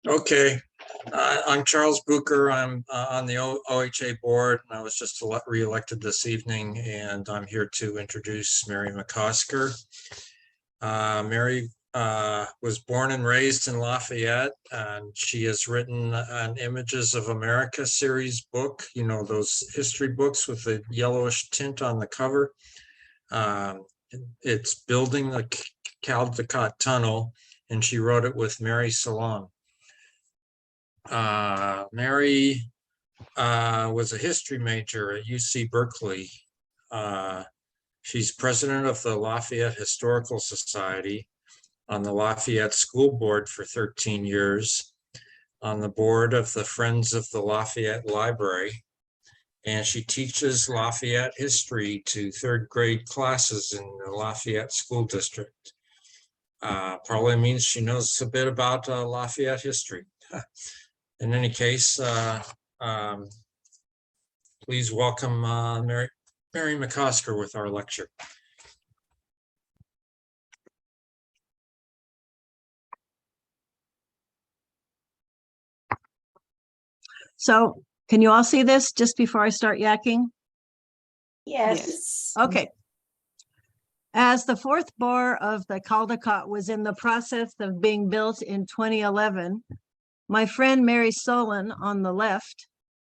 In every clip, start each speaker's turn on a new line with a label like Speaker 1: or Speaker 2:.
Speaker 1: Okay, I'm Charles Bucher. I'm on the OHA board, and I was just re-elected this evening, and I'm here to introduce Mary McCosker. Mary was born and raised in Lafayette, and she has written an Images of America series book, you know, those history books with the yellowish tint on the cover. It's Building the Caldecott Tunnel, and she wrote it with Mary Salon. Mary was a history major at UC Berkeley. She's president of the Lafayette Historical Society, on the Lafayette School Board for 13 years, on the board of the Friends of the Lafayette Library, and she teaches Lafayette history to third grade classes in the Lafayette School District. Probably means she knows a bit about Lafayette history. In any case, please welcome Mary McCosker with our lecture.
Speaker 2: So can you all see this just before I start yakking?
Speaker 3: Yes.
Speaker 2: Okay. As the fourth bore of the Caldecott was in the process of being built in 2011, my friend Mary Solon on the left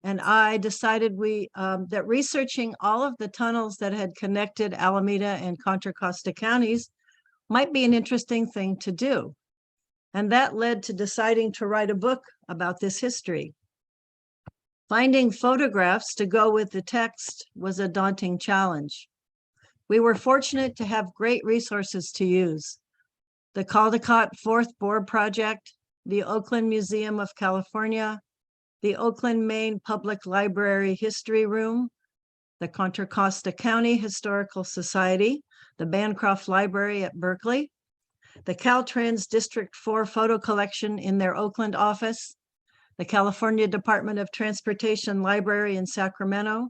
Speaker 2: and I decided that researching all of the tunnels that had connected Alameda and Contra Costa counties might be an interesting thing to do. And that led to deciding to write a book about this history. Finding photographs to go with the text was a daunting challenge. We were fortunate to have great resources to use: the Caldecott Fourth Board Project, the Oakland Museum of California, the Oakland, Maine Public Library History Room, the Contra Costa County Historical Society, the Bancroft Library at Berkeley, the Caltrans District 4 photo collection in their Oakland office, the California Department of Transportation Library in Sacramento,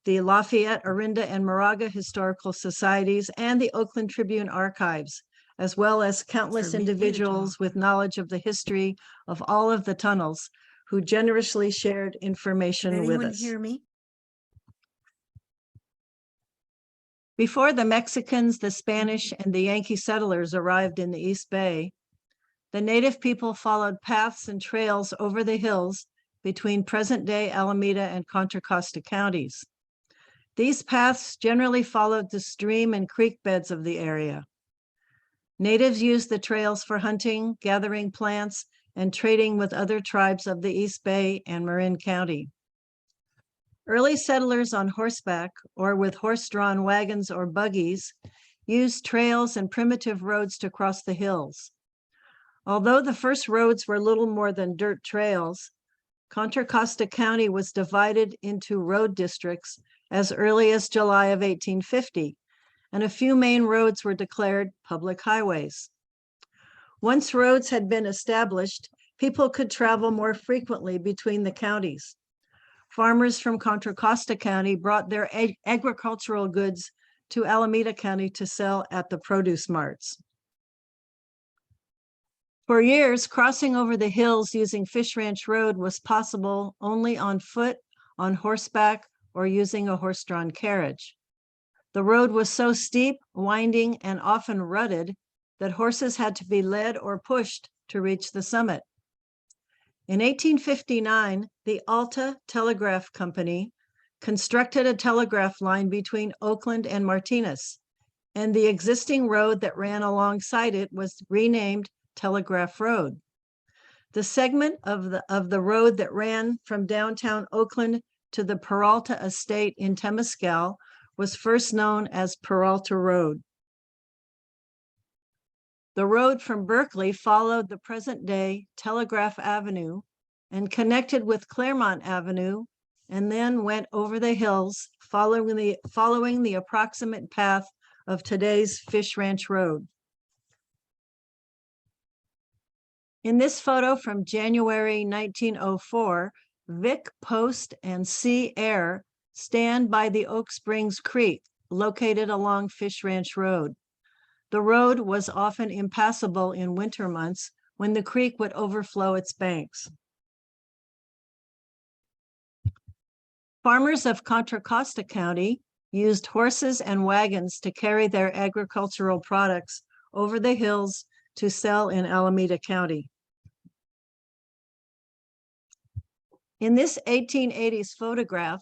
Speaker 2: the Lafayette, Orinda, and Moraga Historical Societies, and the Oakland Tribune Archives, as well as countless individuals with knowledge of the history of all of the tunnels who generously shared information with us.
Speaker 3: Hear me?
Speaker 2: Before the Mexicans, the Spanish, and the Yankee settlers arrived in the East Bay, the native people followed paths and trails over the hills between present-day Alameda and Contra Costa counties. These paths generally followed the stream and creek beds of the area. Natives used the trails for hunting, gathering plants, and trading with other tribes of the East Bay and Marin County. Early settlers on horseback or with horse-drawn wagons or buggies used trails and primitive roads to cross the hills. Although the first roads were little more than dirt trails, Contra Costa County was divided into road districts as early as July of 1850, and a few main roads were declared public highways. Once roads had been established, people could travel more frequently between the counties. Farmers from Contra Costa County brought their agricultural goods to Alameda County to sell at the produce marts. For years, crossing over the hills using Fish Ranch Road was possible only on foot, on horseback, or using a horse-drawn carriage. The road was so steep, winding, and often rutted that horses had to be led or pushed to reach the summit. In 1859, the Alta Telegraph Company constructed a telegraph line between Oakland and Martinez, and the existing road that ran alongside it was renamed Telegraph Road. The segment of the road that ran from downtown Oakland to the Peralta Estate in Temescal was first known as Peralta Road. The road from Berkeley followed the present-day Telegraph Avenue and connected with Claremont Avenue, and then went over the hills following the approximate path of today's Fish Ranch Road. In this photo from January 1904, Vic, Post, and C. Eyre stand by the Oak Springs Creek, located along Fish Ranch Road. The road was often impassable in winter months when the creek would overflow its banks. Farmers of Contra Costa County used horses and wagons to carry their agricultural products over the hills to sell in Alameda County. In this 1880s photograph,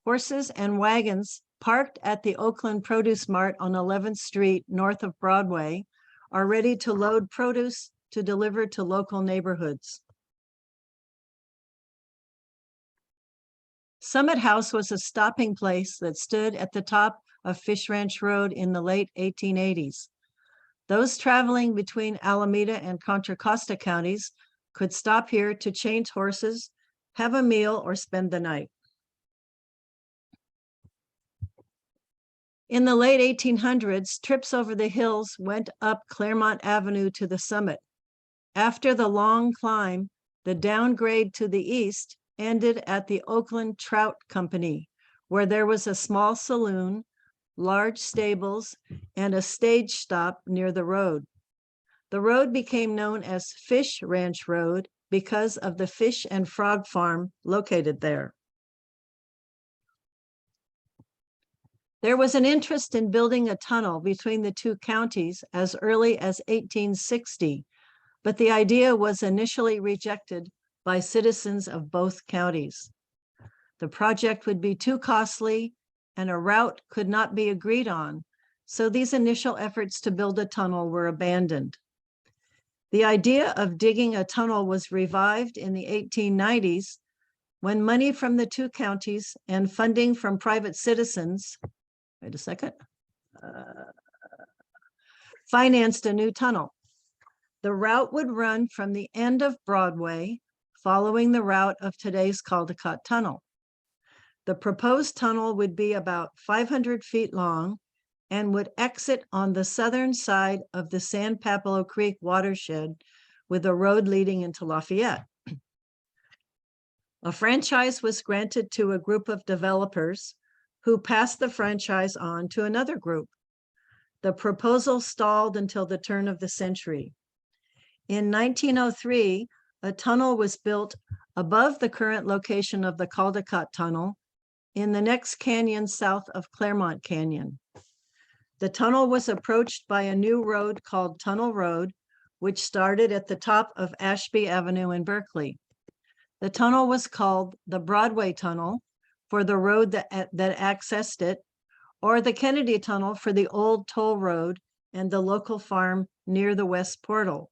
Speaker 2: horses and wagons parked at the Oakland Produce Mart on 11th Street north of Broadway are ready to load produce to deliver to local neighborhoods. Summit House was a stopping place that stood at the top of Fish Ranch Road in the late 1880s. Those traveling between Alameda and Contra Costa counties could stop here to change horses, have a meal, or spend the night. In the late 1800s, trips over the hills went up Claremont Avenue to the summit. After the long climb, the downgrade to the east ended at the Oakland Trout Company, where there was a small saloon, large stables, and a stage stop near the road. The road became known as Fish Ranch Road because of the fish and frog farm located there. There was an interest in building a tunnel between the two counties as early as 1860, but the idea was initially rejected by citizens of both counties. The project would be too costly and a route could not be agreed on, so these initial efforts to build a tunnel were abandoned. The idea of digging a tunnel was revived in the 1890s when money from the two counties and funding from private citizens, financed a new tunnel. The route would run from the end of Broadway, following the route of today's Caldecott Tunnel. The proposed tunnel would be about 500 feet long and would exit on the southern side of the San Pablo Creek watershed with a road leading into Lafayette. A franchise was granted to a group of developers who passed the franchise on to another group. The proposal stalled until the turn of the century. In 1903, a tunnel was built above the current location of the Caldecott Tunnel in the next canyon south of Claremont Canyon. The tunnel was approached by a new road called Tunnel Road, which started at the top of Ashby Avenue in Berkeley. The tunnel was called the Broadway Tunnel for the road that accessed it, or the Kennedy Tunnel for the old toll road and the local farm near the West Portal.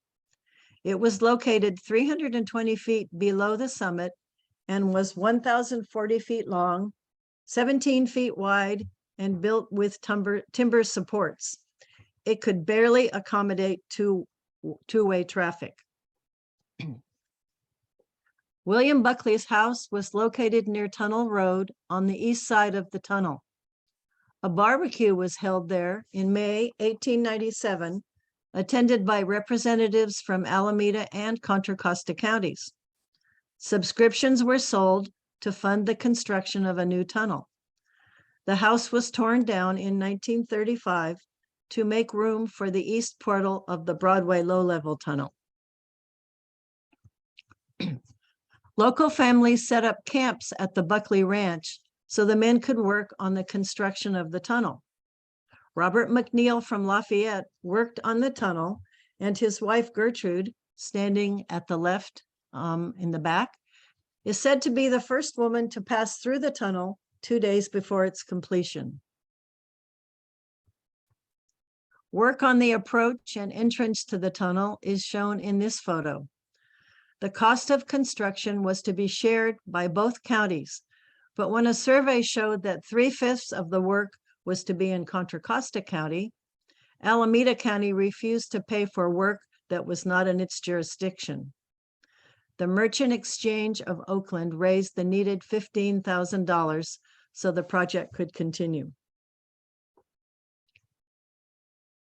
Speaker 2: It was located 320 feet below the summit and was 1,040 feet long, 17 feet wide, and built with timber supports. It could barely accommodate two-way traffic. William Buckley's house was located near Tunnel Road on the east side of the tunnel. A barbecue was held there in May 1897, attended by representatives from Alameda and Contra Costa counties. Subscriptions were sold to fund the construction of a new tunnel. The house was torn down in 1935 to make room for the east portal of the Broadway low-level tunnel. Local families set up camps at the Buckley Ranch so the men could work on the construction of the tunnel. Robert McNeil from Lafayette worked on the tunnel, and his wife Gertrude, standing at the left in the back, is said to be the first woman to pass through the tunnel 2 days before its completion. Work on the approach and entrance to the tunnel is shown in this photo. The cost of construction was to be shared by both counties, but when a survey showed that 3/5 of the work was to be in Contra Costa County, Alameda County refused to pay for work that was not in its jurisdiction. The Merchant Exchange of Oakland raised the needed $15,000 so the project could continue.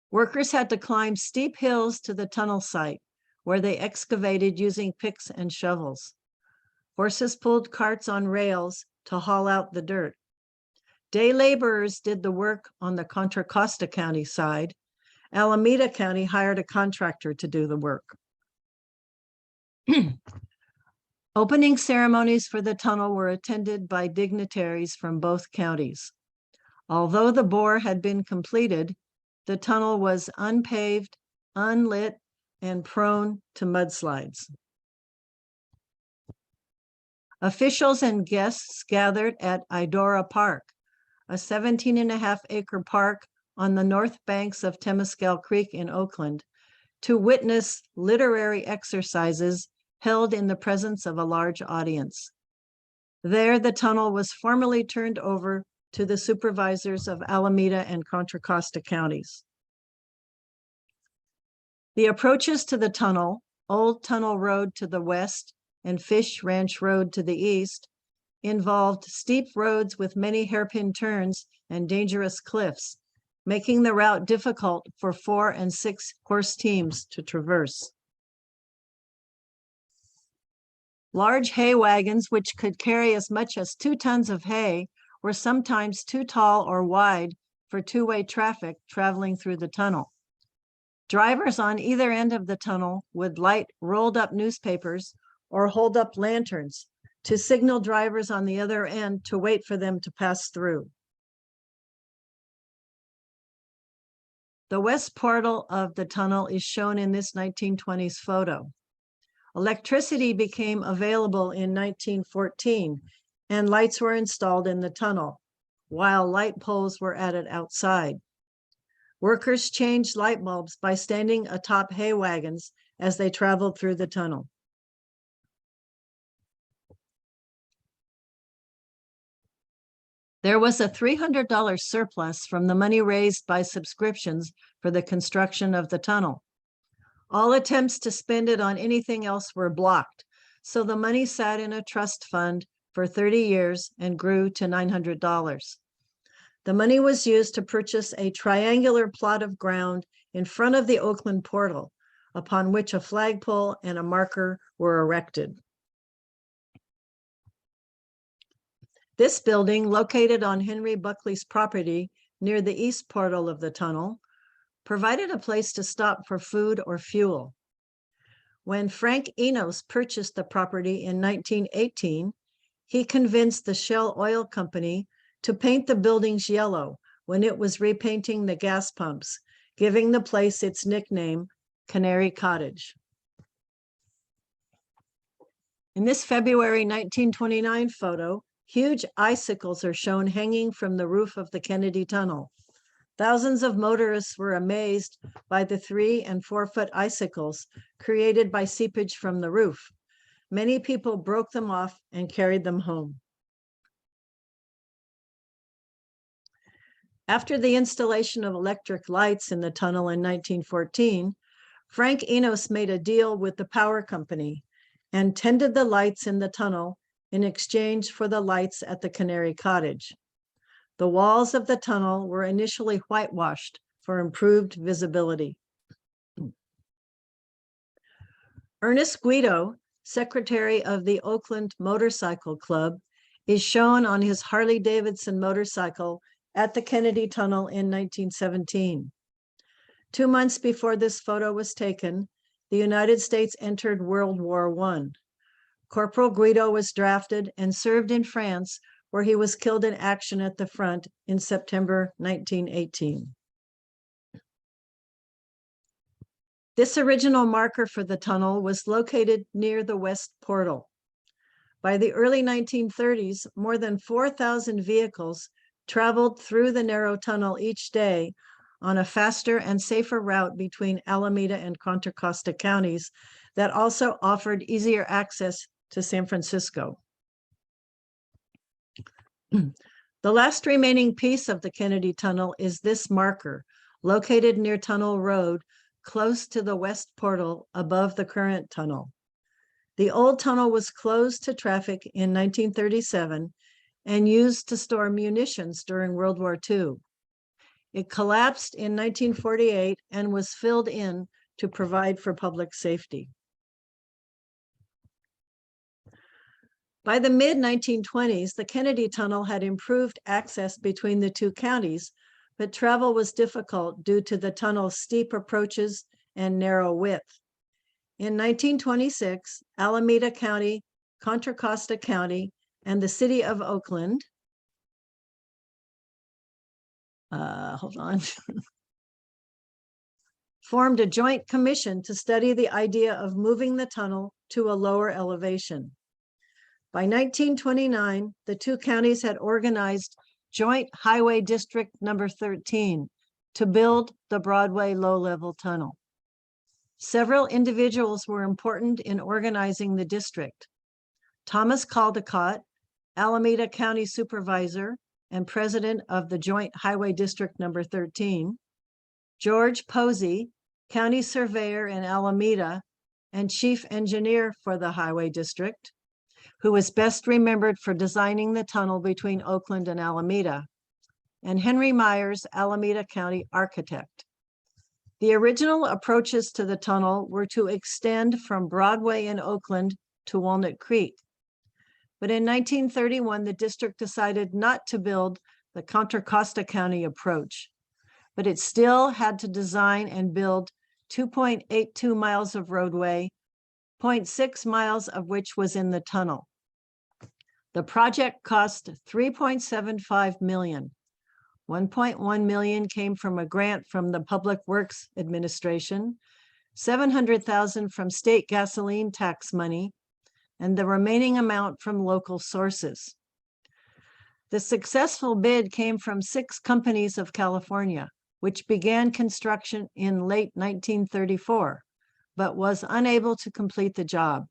Speaker 2: Workers had to climb steep hills to the tunnel site, where they excavated using picks and shovels. Horses pulled carts on rails to haul out the dirt. Day laborers did the work on the Contra Costa County side. Alameda County hired a contractor to do the work. Opening ceremonies for the tunnel were attended by dignitaries from both counties. Although the bore had been completed, the tunnel was unpaved, unlit, and prone to mudslides. Officials and guests gathered at Idora Park, a 17.5-acre park on the north banks of Temescal Creek in Oakland, to witness literary exercises held in the presence of a large audience. There, the tunnel was formally turned over to the supervisors of Alameda and Contra Costa counties. The approaches to the tunnel, Old Tunnel Road to the west and Fish Ranch Road to the east, involved steep roads with many hairpin turns and dangerous cliffs, making the route difficult for 4- and 6-horse teams to traverse. Large hay wagons, which could carry as much as 2 tons of hay, were sometimes too tall or wide for two-way traffic traveling through the tunnel. Drivers on either end of the tunnel would light rolled up newspapers or hold up lanterns to signal drivers on the other end to wait for them to pass through. The west portal of the tunnel is shown in this 1920s photo. Electricity became available in 1914, and lights were installed in the tunnel, while light poles were added outside. Workers changed light bulbs by standing atop hay wagons as they traveled through the tunnel. There was a $300 surplus from the money raised by subscriptions for the construction of the tunnel. All attempts to spend it on anything else were blocked, so the money sat in a trust fund for 30 years and grew to $900. The money was used to purchase a triangular plot of ground in front of the Oakland portal, upon which a flagpole and a marker were erected. This building, located on Henry Buckley's property near the east portal of the tunnel, provided a place to stop for food or fuel. When Frank Enos purchased the property in 1918, he convinced the Shell Oil Company to paint the buildings yellow when it was repainting the gas pumps, giving the place its nickname, Canary Cottage. In this February 1929 photo, huge icicles are shown hanging from the roof of the Kennedy Tunnel. Thousands of motorists were amazed by the 3- and 4-foot icicles created by seepage from the roof. Many people broke them off and carried them home. After the installation of electric lights in the tunnel in 1914, Frank Enos made a deal with the power company and tended the lights in the tunnel in exchange for the lights at the Canary Cottage. The walls of the tunnel were initially whitewashed for improved visibility. Ernest Guido, secretary of the Oakland Motorcycle Club, is shown on his Harley-Davidson motorcycle at the Kennedy Tunnel in 1917. 2 months before this photo was taken, the United States entered World War I. Corporal Guido was drafted and served in France, where he was killed in action at the front in September 1918. This original marker for the tunnel was located near the west portal. By the early 1930s, more than 4,000 vehicles traveled through the narrow tunnel each day on a faster and safer route between Alameda and Contra Costa counties that also offered easier access to San Francisco. The last remaining piece of the Kennedy Tunnel is this marker, located near Tunnel Road, close to the west portal above the current tunnel. The old tunnel was closed to traffic in 1937 and used to store munitions during World War II. It collapsed in 1948 and was filled in to provide for public safety. By the mid-1920s, the Kennedy Tunnel had improved access between the two counties, but travel was difficult due to the tunnel's steep approaches and narrow width. In 1926, Alameda County, Contra Costa County, and the city of Oakland, hold on, formed a joint commission to study the idea of moving the tunnel to a lower elevation. By 1929, the two counties had organized Joint Highway District Number 13 to build the Broadway low-level tunnel. Several individuals were important in organizing the district. Thomas Caldecott, Alameda County Supervisor and President of the Joint Highway District Number 13, George Posey, County Surveyor in Alameda and Chief Engineer for the Highway District, who was best remembered for designing the tunnel between Oakland and Alameda, and Henry Myers, Alameda County Architect. The original approaches to the tunnel were to extend from Broadway in Oakland to Walnut Creek. But in 1931, the district decided not to build the Contra Costa County approach, but it still had to design and build 2.82 miles of roadway, 0.6 miles of which was in the tunnel. The project cost $3.75 million. $1.1 million came from a grant from the Public Works Administration, $700,000 from state gasoline tax money, and the remaining amount from local sources. The successful bid came from 6 companies of California, which began construction in late 1934, but was unable to complete the job.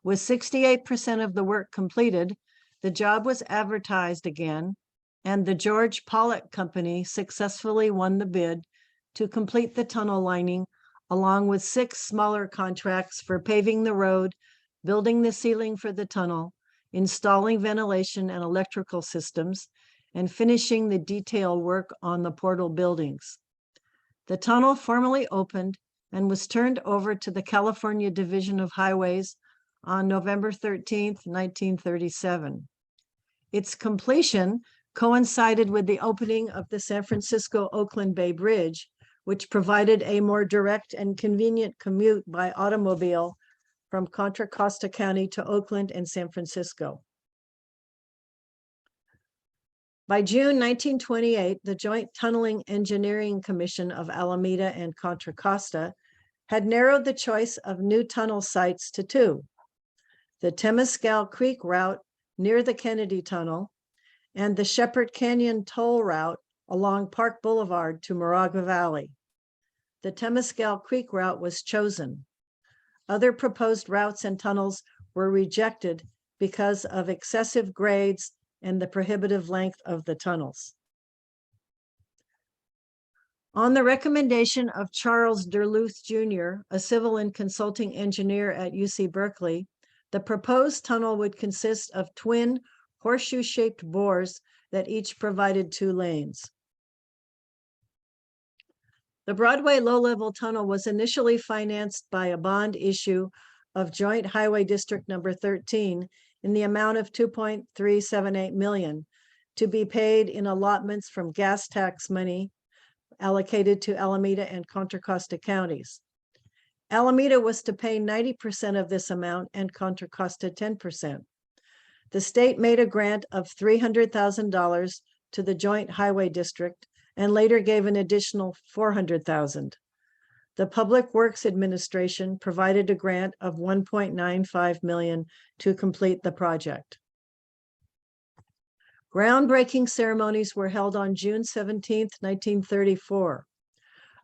Speaker 2: With 68% of the work completed, the job was advertised again, and the George Pollock Company successfully won the bid to complete the tunnel lining, along with 6 smaller contracts for paving the road, building the ceiling for the tunnel, installing ventilation and electrical systems, and finishing the detail work on the portal buildings. The tunnel formally opened and was turned over to the California Division of Highways on November 13, 1937. Its completion coincided with the opening of the San Francisco-Oakland Bay Bridge, which provided a more direct and convenient commute by automobile from Contra Costa County to Oakland and San Francisco. By June 1928, the Joint Tunneling Engineering Commission of Alameda and Contra Costa had narrowed the choice of new tunnel sites to 2: the Temescal Creek route near the Kennedy Tunnel and the Shepherd Canyon toll route along Park Boulevard to Moraga Valley. The Temescal Creek route was chosen. Other proposed routes and tunnels were rejected because of excessive grades and the prohibitive length of the tunnels. On the recommendation of Charles Derluth Jr., a civil and consulting engineer at UC Berkeley, the proposed tunnel would consist of twin horseshoe-shaped bores that each provided 2 lanes. The Broadway low-level tunnel was initially financed by a bond issue of Joint Highway District Number 13 in the amount of $2.378 million to be paid in allotments from gas tax money allocated to Alameda and Contra Costa counties. Alameda was to pay 90% of this amount and Contra Costa 10%. The state made a grant of $300,000 to the Joint Highway District and later gave an additional $400,000. The Public Works Administration provided a grant of $1.95 million to complete the project. Groundbreaking ceremonies were held on June 17, 1934.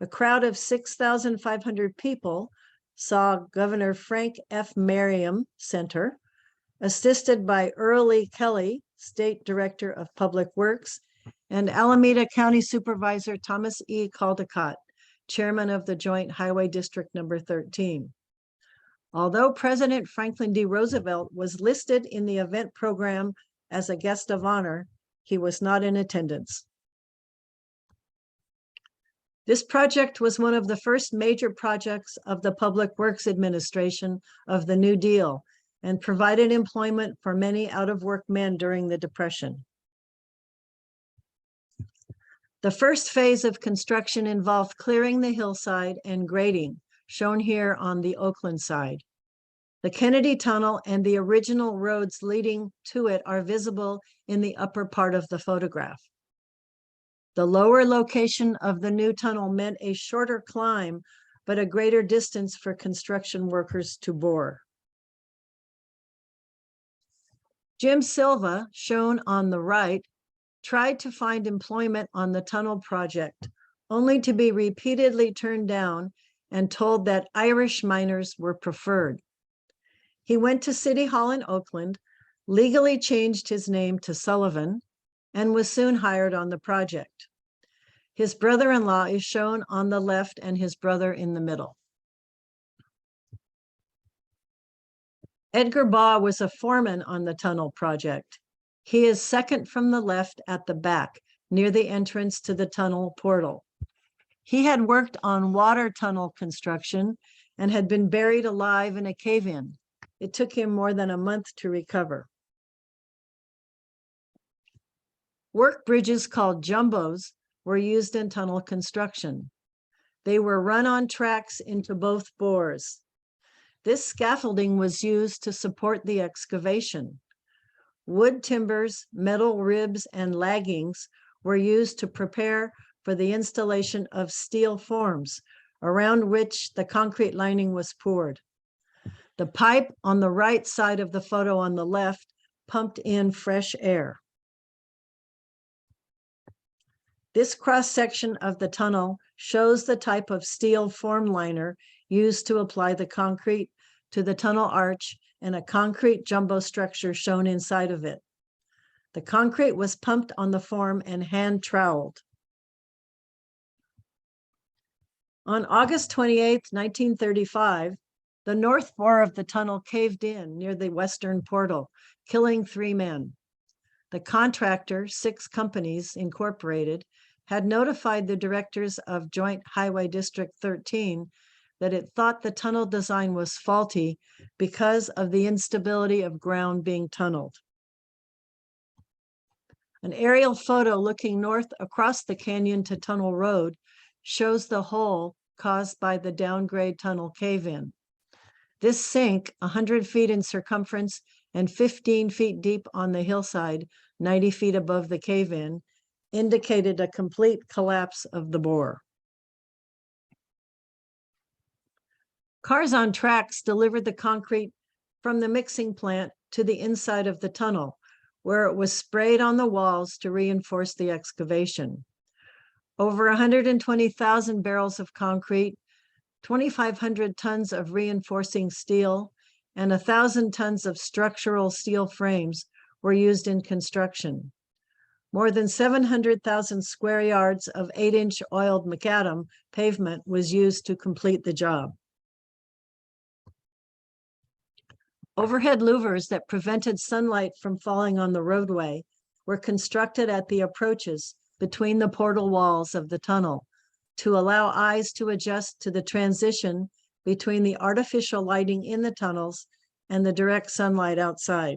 Speaker 2: A crowd of 6,500 people saw Governor Frank F. Merriam Center, assisted by Earl E. Kelly, State Director of Public Works, and Alameda County Supervisor Thomas E. Caldecott, Chairman of the Joint Highway District Number 13. Although President Franklin D. Roosevelt was listed in the event program as a guest of honor, he was not in attendance. This project was one of the first major projects of the Public Works Administration of the New Deal and provided employment for many out-of-work men during the Depression. The first phase of construction involved clearing the hillside and grading shown here on the Oakland side. The Kennedy Tunnel and the original roads leading to it are visible in the upper part of the photograph. The lower location of the new tunnel meant a shorter climb, but a greater distance for construction workers to bore. Jim Silva, shown on the right, tried to find employment on the tunnel project, only to be repeatedly turned down and told that Irish miners were preferred. He went to City Hall in Oakland, legally changed his name to Sullivan, and was soon hired on the project. His brother-in-law is shown on the left and his brother in the middle. Edgar Baugh was a foreman on the tunnel project. He is second from the left at the back, near the entrance to the tunnel portal. He had worked on water tunnel construction and had been buried alive in a cave-in. It took him more than a month to recover. Work bridges called jumbos were used in tunnel construction. They were run on tracks into both bores. This scaffolding was used to support the excavation. Wood timbers, metal ribs, and laggings were used to prepare for the installation of steel forms, around which the concrete lining was poured. The pipe on the right side of the photo on the left pumped in fresh air. This cross-section of the tunnel shows the type of steel form liner used to apply the concrete to the tunnel arch and a concrete jumbo structure shown inside of it. The concrete was pumped on the form and hand troweled. On August 28, 1935, the north bore of the tunnel caved in near the western portal, killing 3 men. The contractor, 6 Companies Incorporated, had notified the directors of Joint Highway District 13 that it thought the tunnel design was faulty because of the instability of ground being tunneled. An aerial photo looking north across the canyon to Tunnel Road shows the hole caused by the downgrade tunnel cave-in. This sink, 100 feet in circumference and 15 feet deep on the hillside, 90 feet above the cave-in, indicated a complete collapse of the bore. Cars on tracks delivered the concrete from the mixing plant to the inside of the tunnel, where it was sprayed on the walls to reinforce the excavation. Over 120,000 barrels of concrete, 2,500 tons of reinforcing steel, and 1,000 tons of structural steel frames were used in construction. More than 700,000 square yards of 8-inch oiled macadam pavement was used to complete the job. Overhead louvers that prevented sunlight from falling on the roadway were constructed at the approaches between the portal walls of the tunnel to allow eyes to adjust to the transition between the artificial lighting in the tunnels and the direct sunlight outside.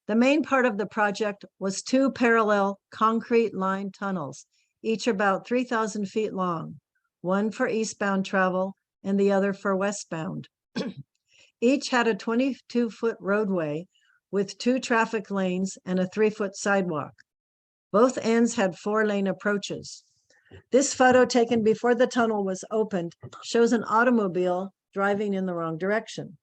Speaker 2: The main part of the project was 2 parallel concrete-lined tunnels, each about 3,000 feet long, one for eastbound travel and the other for westbound. Each had a 22-foot roadway with 2 traffic lanes and a 3-foot sidewalk. Both ends had 4-lane approaches. This photo, taken before the tunnel was opened, shows an automobile driving in the wrong direction.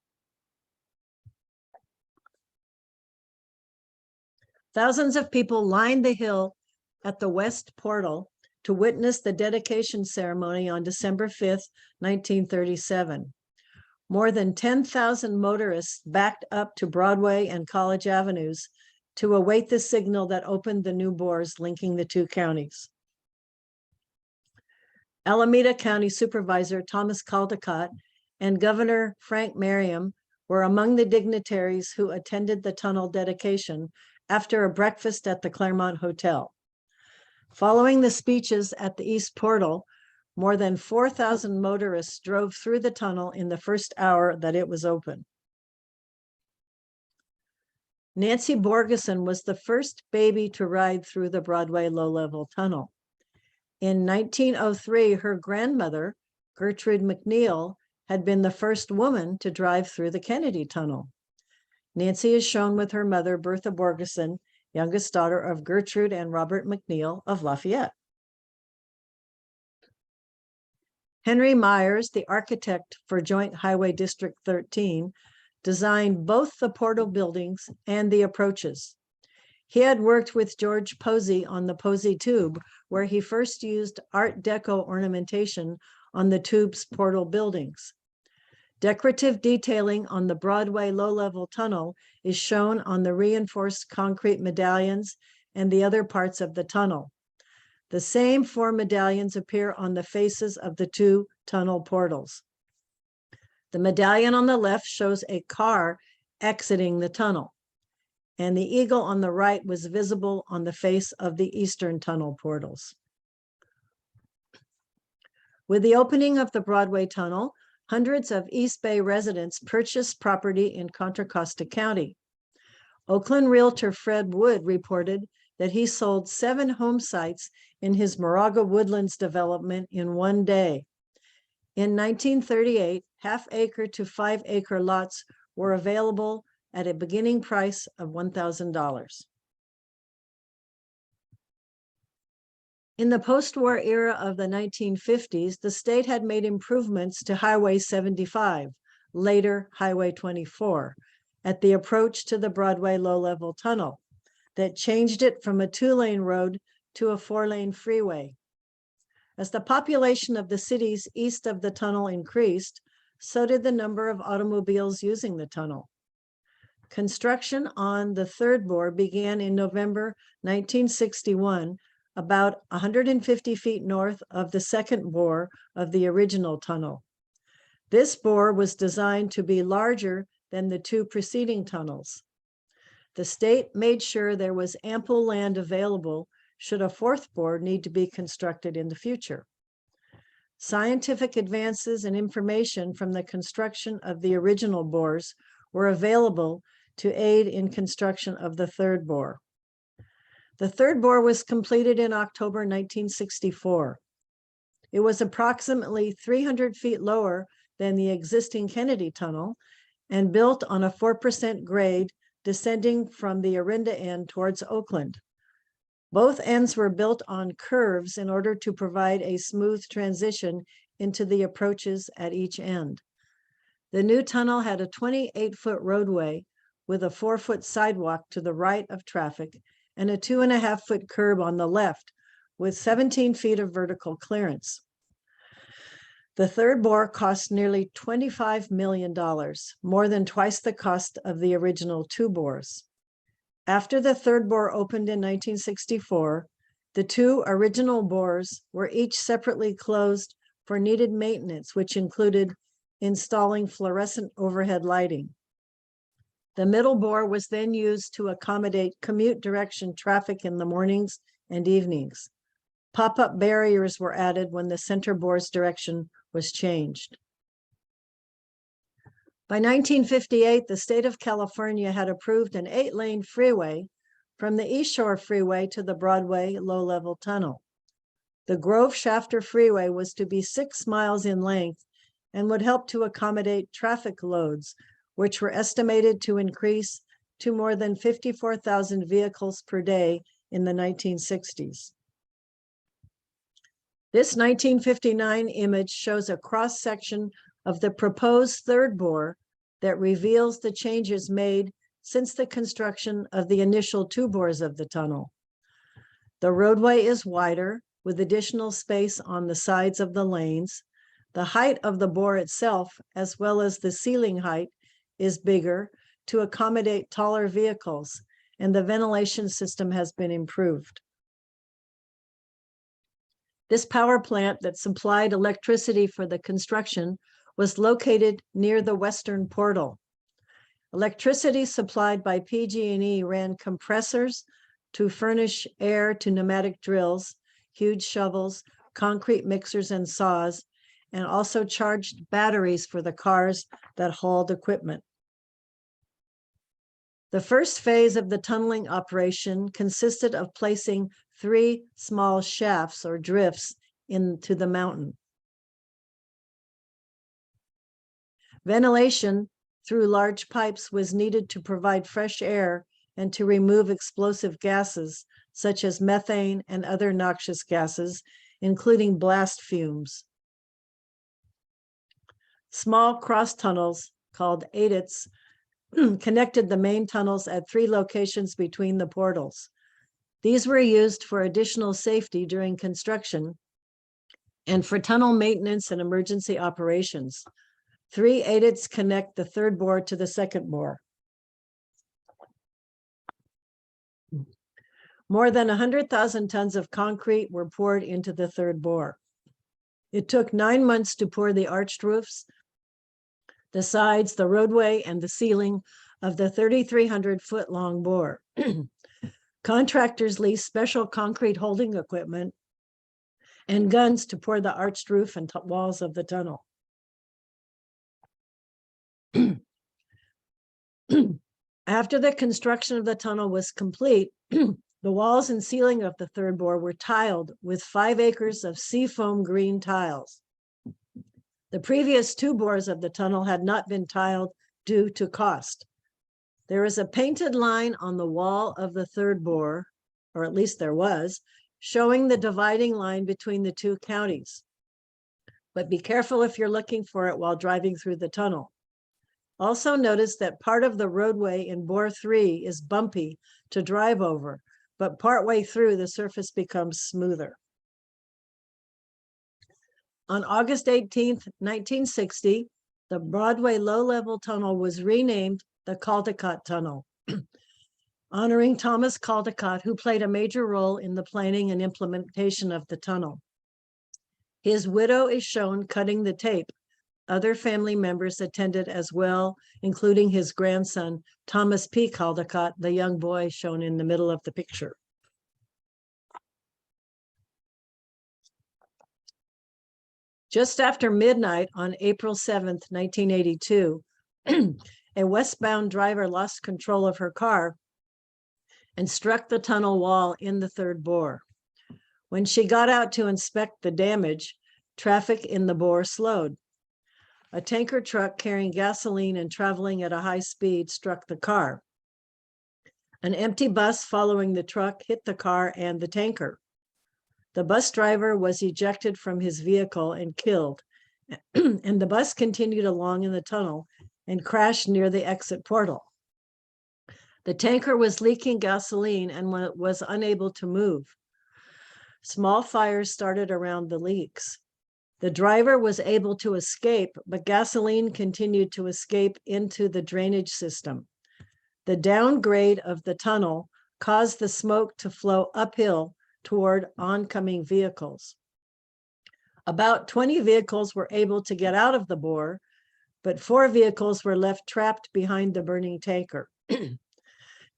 Speaker 2: Thousands of people lined the hill at the west portal to witness the dedication ceremony on December 5th, 1937. More than 10,000 motorists backed up to Broadway and College Avenues to await the signal that opened the new bores linking the 2 counties. Alameda County Supervisor Thomas Caldecott and Governor Frank Merriam were among the dignitaries who attended the tunnel dedication after a breakfast at the Claremont Hotel. Following the speeches at the East Portal, more than 4,000 motorists drove through the tunnel in the first hour that it was open. Nancy Borgeson was the first baby to ride through the Broadway low-level tunnel. In 1903, her grandmother, Gertrude McNeil, had been the first woman to drive through the Kennedy Tunnel. Nancy is shown with her mother, Bertha Borgeson, youngest daughter of Gertrude and Robert McNeil of Lafayette. Henry Myers, the architect for Joint Highway District 13, designed both the portal buildings and the approaches. He had worked with George Posey on the Posey Tube, where he first used Art Deco ornamentation on the tube's portal buildings. Decorative detailing on the Broadway low-level tunnel is shown on the reinforced concrete medallions and the other parts of the tunnel. The same 4 medallions appear on the faces of the 2 tunnel portals. The medallion on the left shows a car exiting the tunnel, and the eagle on the right was visible on the face of the eastern tunnel portals. With the opening of the Broadway tunnel, hundreds of East Bay residents purchased property in Contra Costa County. Oakland realtor Fred Wood reported that he sold 7 home sites in his Moraga Woodlands development in one day. In 1938, half-acre to 5-acre lots were available at a beginning price of $1,000. In the post-war era of the 1950s, the state had made improvements to Highway 75, later Highway 24, at the approach to the Broadway low-level tunnel that changed it from a 2-lane road to a 4-lane freeway. As the population of the cities east of the tunnel increased, so did the number of automobiles using the tunnel. Construction on the third bore began in November 1961, about 150 feet north of the second bore of the original tunnel. This bore was designed to be larger than the 2 preceding tunnels. The state made sure there was ample land available should a 4th bore need to be constructed in the future. Scientific advances and information from the construction of the original bores were available to aid in construction of the 3rd bore. The 3rd bore was completed in October 1964. It was approximately 300 feet lower than the existing Kennedy Tunnel and built on a 4% grade descending from the Orinda end towards Oakland. Both ends were built on curves in order to provide a smooth transition into the approaches at each end. The new tunnel had a 28-foot roadway with a 4-foot sidewalk to the right of traffic and a 2.5-foot curb on the left with 17 feet of vertical clearance. The 3rd bore cost nearly $25 million, more than twice the cost of the original 2 bores. After the 3rd bore opened in 1964, the 2 original bores were each separately closed for needed maintenance, which included installing fluorescent overhead lighting. The middle bore was then used to accommodate commute direction traffic in the mornings and evenings. Pop-up barriers were added when the center bore's direction was changed. By 1958, the state of California had approved an 8-lane freeway from the East Shore Freeway to the Broadway low-level tunnel. The Grove Shafter Freeway was to be 6 miles in length and would help to accommodate traffic loads, which were estimated to increase to more than 54,000 vehicles per day in the 1960s. This 1959 image shows a cross-section of the proposed 3rd bore that reveals the changes made since the construction of the initial 2 bores of the tunnel. The roadway is wider with additional space on the sides of the lanes. The height of the bore itself, as well as the ceiling height, is bigger to accommodate taller vehicles, and the ventilation system has been improved. This power plant that supplied electricity for the construction was located near the western portal. Electricity supplied by PG&E ran compressors to furnish air to pneumatic drills, huge shovels, concrete mixers and saws, and also charged batteries for the cars that hauled equipment. The first phase of the tunneling operation consisted of placing 3 small shafts or drifts into the mountain. Ventilation through large pipes was needed to provide fresh air and to remove explosive gases such as methane and other noxious gases, including blast fumes. Small cross tunnels called adits connected the main tunnels at 3 locations between the portals. These were used for additional safety during construction and for tunnel maintenance and emergency operations. 3 adits connect the 3rd bore to the 2nd bore. More than 100,000 tons of concrete were poured into the 3rd bore. It took 9 months to pour the arched roofs, the sides, the roadway, and the ceiling of the 3,300-foot-long bore. Contractors leased special concrete holding equipment and guns to pour the arched roof and walls of the tunnel. After the construction of the tunnel was complete, the walls and ceiling of the 3rd bore were tiled with 5 acres of seafoam green tiles. The previous 2 bores of the tunnel had not been tiled due to cost. There is a painted line on the wall of the 3rd bore, or at least there was, showing the dividing line between the 2 counties. But be careful if you're looking for it while driving through the tunnel. Also notice that part of the roadway in bore 3 is bumpy to drive over, but partway through the surface becomes smoother. On August 18th, 1960, the Broadway low-level tunnel was renamed the Caldecott Tunnel, honoring Thomas Caldecott, who played a major role in the planning and implementation of the tunnel. His widow is shown cutting the tape. Other family members attended as well, including his grandson, Thomas P. Caldecott, the young boy shown in the middle of the picture. Just after midnight on April 7th, 1982, a westbound driver lost control of her car and struck the tunnel wall in the 3rd bore. When she got out to inspect the damage, traffic in the bore slowed. A tanker truck carrying gasoline and traveling at a high speed struck the car. An empty bus following the truck hit the car and the tanker. The bus driver was ejected from his vehicle and killed, and the bus continued along in the tunnel and crashed near the exit portal. The tanker was leaking gasoline and was unable to move. Small fires started around the leaks. The driver was able to escape, but gasoline continued to escape into the drainage system. The downgrade of the tunnel caused the smoke to flow uphill toward oncoming vehicles. About 20 vehicles were able to get out of the bore, but 4 vehicles were left trapped behind the burning tanker.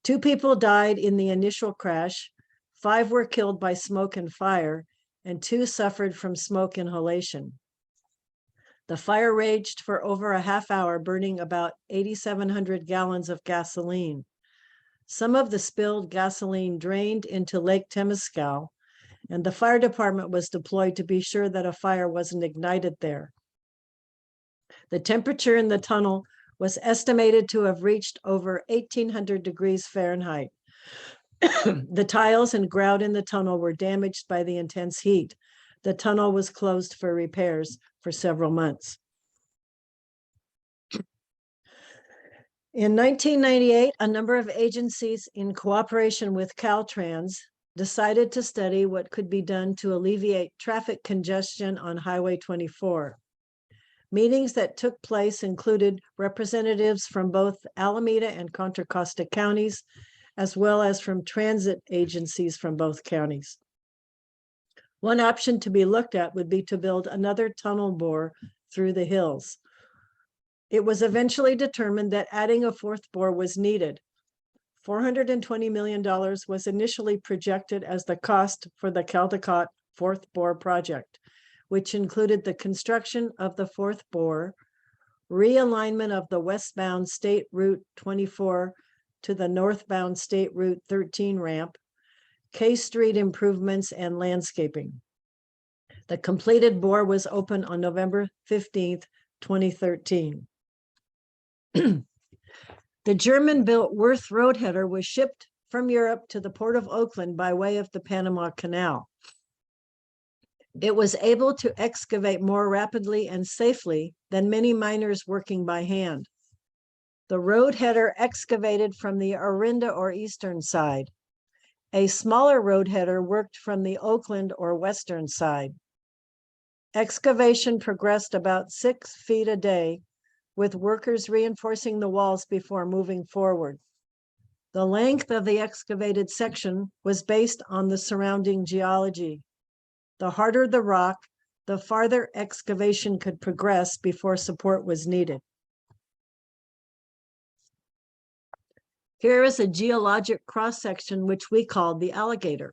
Speaker 2: 2 people died in the initial crash, 5 were killed by smoke and fire, and 2 suffered from smoke inhalation. The fire raged for over a half hour, burning about 8,700 gallons of gasoline. Some of the spilled gasoline drained into Lake Temescal, and the fire department was deployed to be sure that a fire wasn't ignited there. The temperature in the tunnel was estimated to have reached over 1,800 degrees Fahrenheit. The tiles and grout in the tunnel were damaged by the intense heat. The tunnel was closed for repairs for several months. In 1998, a number of agencies in cooperation with Caltrans decided to study what could be done to alleviate traffic congestion on Highway 24. Meetings that took place included representatives from both Alameda and Contra Costa counties, as well as from transit agencies from both counties. One option to be looked at would be to build another tunnel bore through the hills. It was eventually determined that adding a 4th bore was needed. $420 million was initially projected as the cost for the Caldecott 4th bore project, which included the construction of the 4th bore, realignment of the westbound State Route 24 to the northbound State Route 13 ramp, K Street improvements, and landscaping. The completed bore was opened on November 15th, 2013. The German-built Worth roadheader was shipped from Europe to the Port of Oakland by way of the Panama Canal. It was able to excavate more rapidly and safely than many miners working by hand. The roadheader excavated from the Orinda or eastern side. A smaller roadheader worked from the Oakland or western side. Excavation progressed about 6 feet a day, with workers reinforcing the walls before moving forward. The length of the excavated section was based on the surrounding geology. The harder the rock, the farther excavation could progress before support was needed. Here is a geologic cross-section which we called the alligator.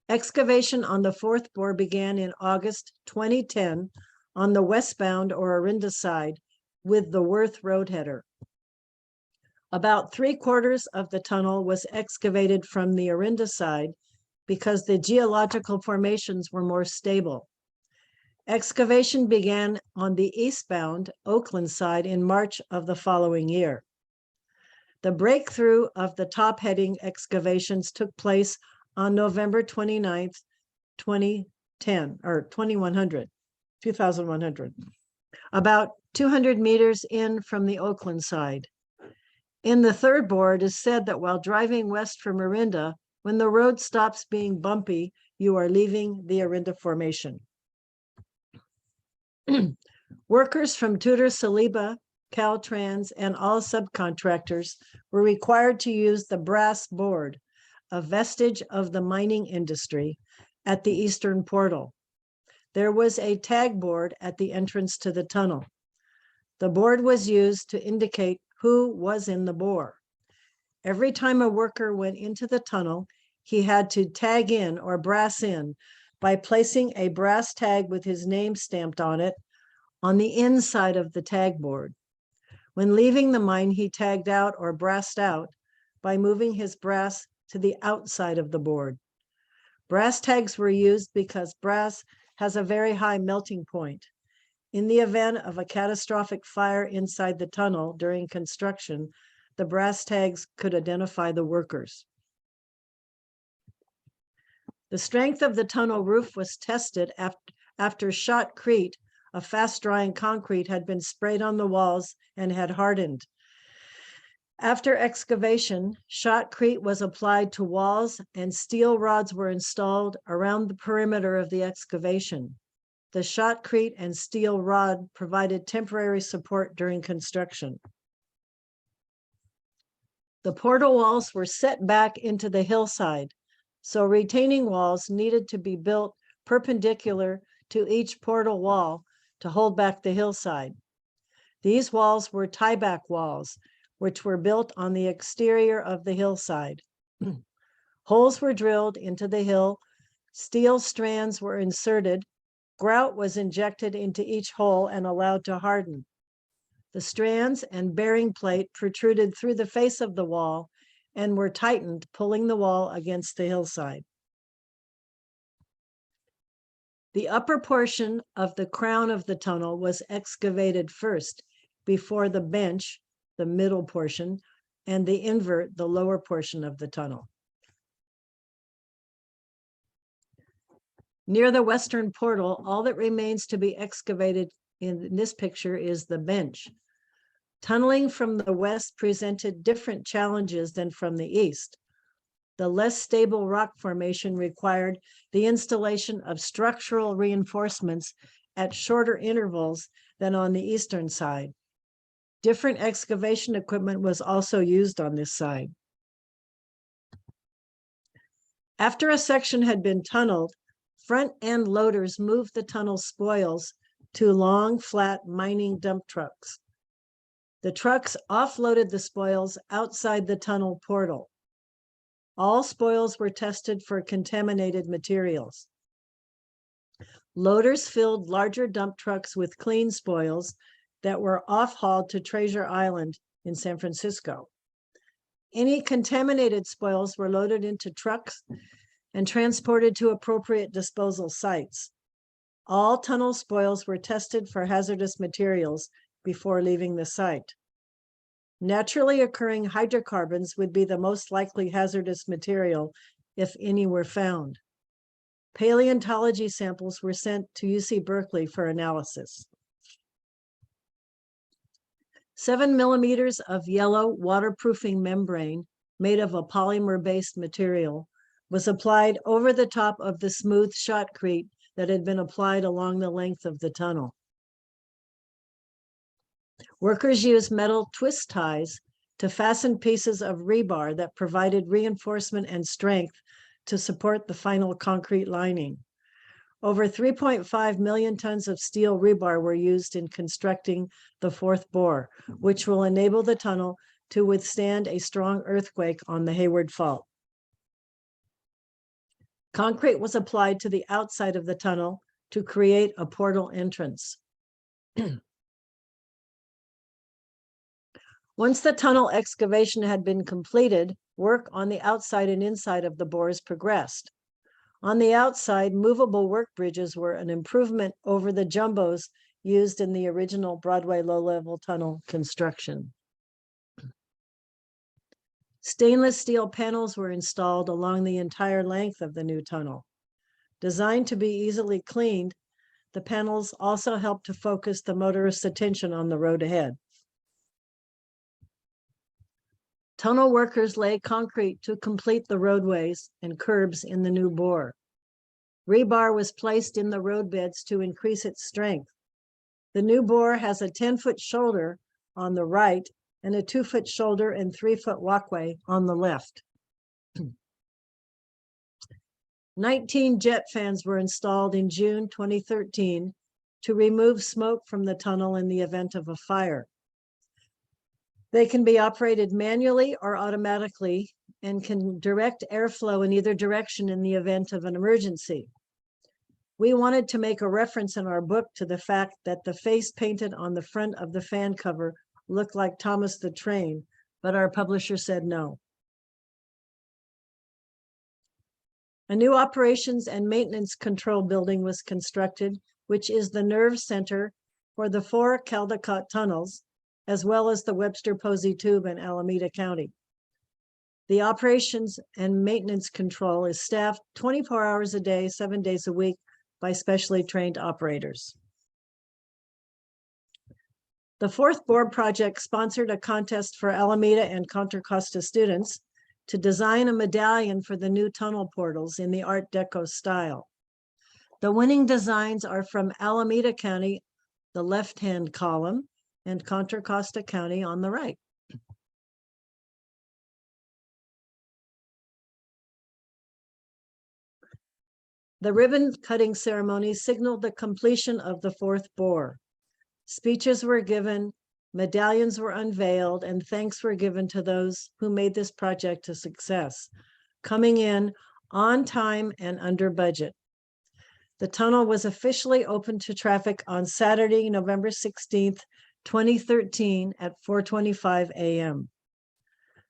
Speaker 2: Excavation on the fourth bore began in August 2010 on the westbound or Orinda side with the Worth roadheader. About 3/4 of the tunnel was excavated from the Orinda side because the geological formations were more stable. Excavation began on the eastbound Oakland side in March of the following year. The breakthrough of the top heading excavations took place on November 29th, 2010, or 2100, about 200 meters in from the Oakland side. In the third bore, it is said that while driving west from Orinda, when the road stops being bumpy, you are leaving the Orinda Formation. Workers from Tudor Saliba, Caltrans, and all subcontractors were required to use the brass board, a vestige of the mining industry, at the eastern portal. There was a tag board at the entrance to the tunnel. The board was used to indicate who was in the bore. Every time a worker went into the tunnel, he had to tag in or brass in by placing a brass tag with his name stamped on it on the inside of the tag board. When leaving the mine, he tagged out or brassed out by moving his brass to the outside of the board. Brass tags were used because brass has a very high melting point. In the event of a catastrophic fire inside the tunnel during construction, the brass tags could identify the workers. The strength of the tunnel roof was tested after shotcrete, a fast-drying concrete, had been sprayed on the walls and had hardened. After excavation, shotcrete was applied to walls and steel rods were installed around the perimeter of the excavation. The shotcrete and steel rod provided temporary support during construction. The portal walls were set back into the hillside, so retaining walls needed to be built perpendicular to each portal wall to hold back the hillside. These walls were tieback walls, which were built on the exterior of the hillside. Holes were drilled into the hill, steel strands were inserted, grout was injected into each hole and allowed to harden. The strands and bearing plate protruded through the face of the wall and were tightened, pulling the wall against the hillside. The upper portion of the crown of the tunnel was excavated first before the bench, the middle portion, and the invert, the lower portion of the tunnel. Near the western portal, all that remains to be excavated in this picture is the bench. Tunneling from the west presented different challenges than from the east. The less stable rock formation required the installation of structural reinforcements at shorter intervals than on the eastern side. Different excavation equipment was also used on this side. After a section had been tunneled, front-end loaders moved the tunnel spoils to long, flat mining dump trucks. The trucks offloaded the spoils outside the tunnel portal. All spoils were tested for contaminated materials. Loaders filled larger dump trucks with clean spoils that were off-hauled to Treasure Island in San Francisco. Any contaminated spoils were loaded into trucks and transported to appropriate disposal sites. All tunnel spoils were tested for hazardous materials before leaving the site. Naturally occurring hydrocarbons would be the most likely hazardous material if any were found. Paleontology samples were sent to UC Berkeley for analysis. 7 millimeters of yellow waterproofing membrane made of a polymer-based material was applied over the top of the smooth shotcrete that had been applied along the length of the tunnel. Workers used metal twist ties to fasten pieces of rebar that provided reinforcement and strength to support the final concrete lining. Over 3.5 million tons of steel rebar were used in constructing the fourth bore, which will enable the tunnel to withstand a strong earthquake on the Hayward Fault. Concrete was applied to the outside of the tunnel to create a portal entrance. Once the tunnel excavation had been completed, work on the outside and inside of the bores progressed. On the outside, movable work bridges were an improvement over the jumbos used in the original Broadway low-level tunnel construction. Stainless steel panels were installed along the entire length of the new tunnel. Designed to be easily cleaned, the panels also helped to focus the motorist's attention on the road ahead. Tunnel workers laid concrete to complete the roadways and curbs in the new bore. Rebar was placed in the roadbeds to increase its strength. The new bore has a 10-foot shoulder on the right and a 2-foot shoulder and 3-foot walkway on the left. 19 jet fans were installed in June 2013 to remove smoke from the tunnel in the event of a fire. They can be operated manually or automatically and can direct airflow in either direction in the event of an emergency. We wanted to make a reference in our book to the fact that the face painted on the front of the fan cover looked like Thomas the Train, but our publisher said no. A new operations and maintenance control building was constructed, which is the nerve center for the 4 Caldecott tunnels, as well as the Webster Posey Tube in Alameda County. The operations and maintenance control is staffed 24 hours a day, 7 days a week by specially trained operators. The fourth bore project sponsored a contest for Alameda and Contra Costa students to design a medallion for the new tunnel portals in the Art Deco style. The winning designs are from Alameda County, the left-hand column, and Contra Costa County on the right. The ribbon cutting ceremony signaled the completion of the fourth bore. Speeches were given, medallions were unveiled, and thanks were given to those who made this project a success, coming in on time and under budget. The tunnel was officially open to traffic on Saturday, November 16th, 2013 at 4:25 a.m.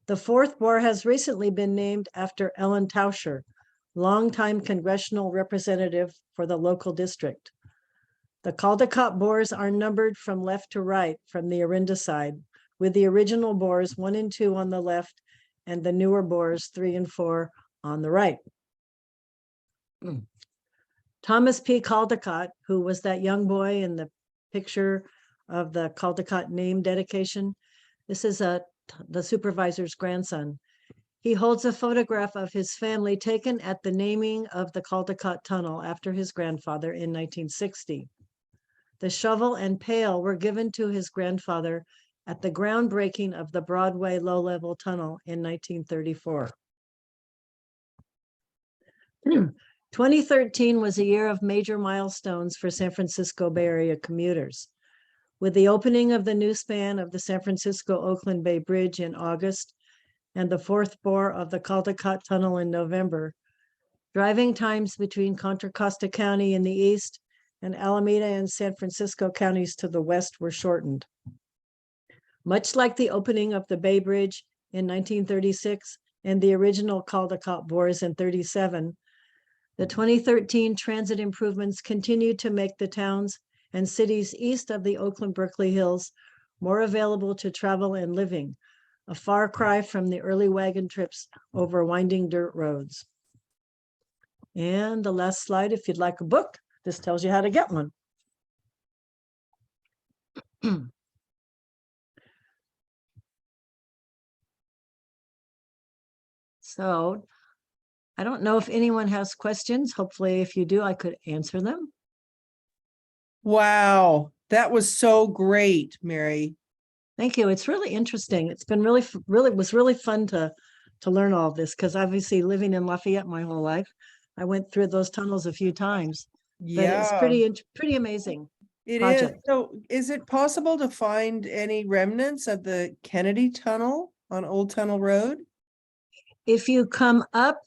Speaker 2: The fourth bore has recently been named after Ellen Tauscher, longtime congressional representative for the local district. The Caldecott bores are numbered from left to right from the Orinda side, with the original bores 1 and 2 on the left and the newer bores 3 and 4 on the right. Thomas P. Caldecott, who was that young boy in the picture of the Caldecott name dedication, this is the supervisor's grandson. He holds a photograph of his family taken at the naming of the Caldecott Tunnel after his grandfather in 1960. The shovel and pail were given to his grandfather at the groundbreaking of the Broadway low-level tunnel in 1934. 2013 was a year of major milestones for San Francisco Bay Area commuters. With the opening of the new span of the San Francisco-Oakland Bay Bridge in August and the fourth bore of the Caldecott Tunnel in November, driving times between Contra Costa County in the east and Alameda and San Francisco counties to the west were shortened. Much like the opening of the Bay Bridge in 1936 and the original Caldecott bores in 37. The 2013 transit improvements continue to make the towns and cities east of the Oakland-Berkeley Hills more available to travel and living, a far cry from the early wagon trips over winding dirt roads. And the last slide, if you'd like a book, this tells you how to get one. So I don't know if anyone has questions. Hopefully, if you do, I could answer them.
Speaker 3: Wow, that was so great, Mary.
Speaker 2: Thank you. It's really interesting. It's been really fun to learn all this, because obviously living in Lafayette my whole life, I went through those tunnels a few times. But it's
Speaker 3: Yeah,
Speaker 2: pretty amazing.
Speaker 3: it is.
Speaker 2: project.
Speaker 3: So is it possible to find any remnants of the Kennedy Tunnel on Old Tunnel Road?
Speaker 2: If you come up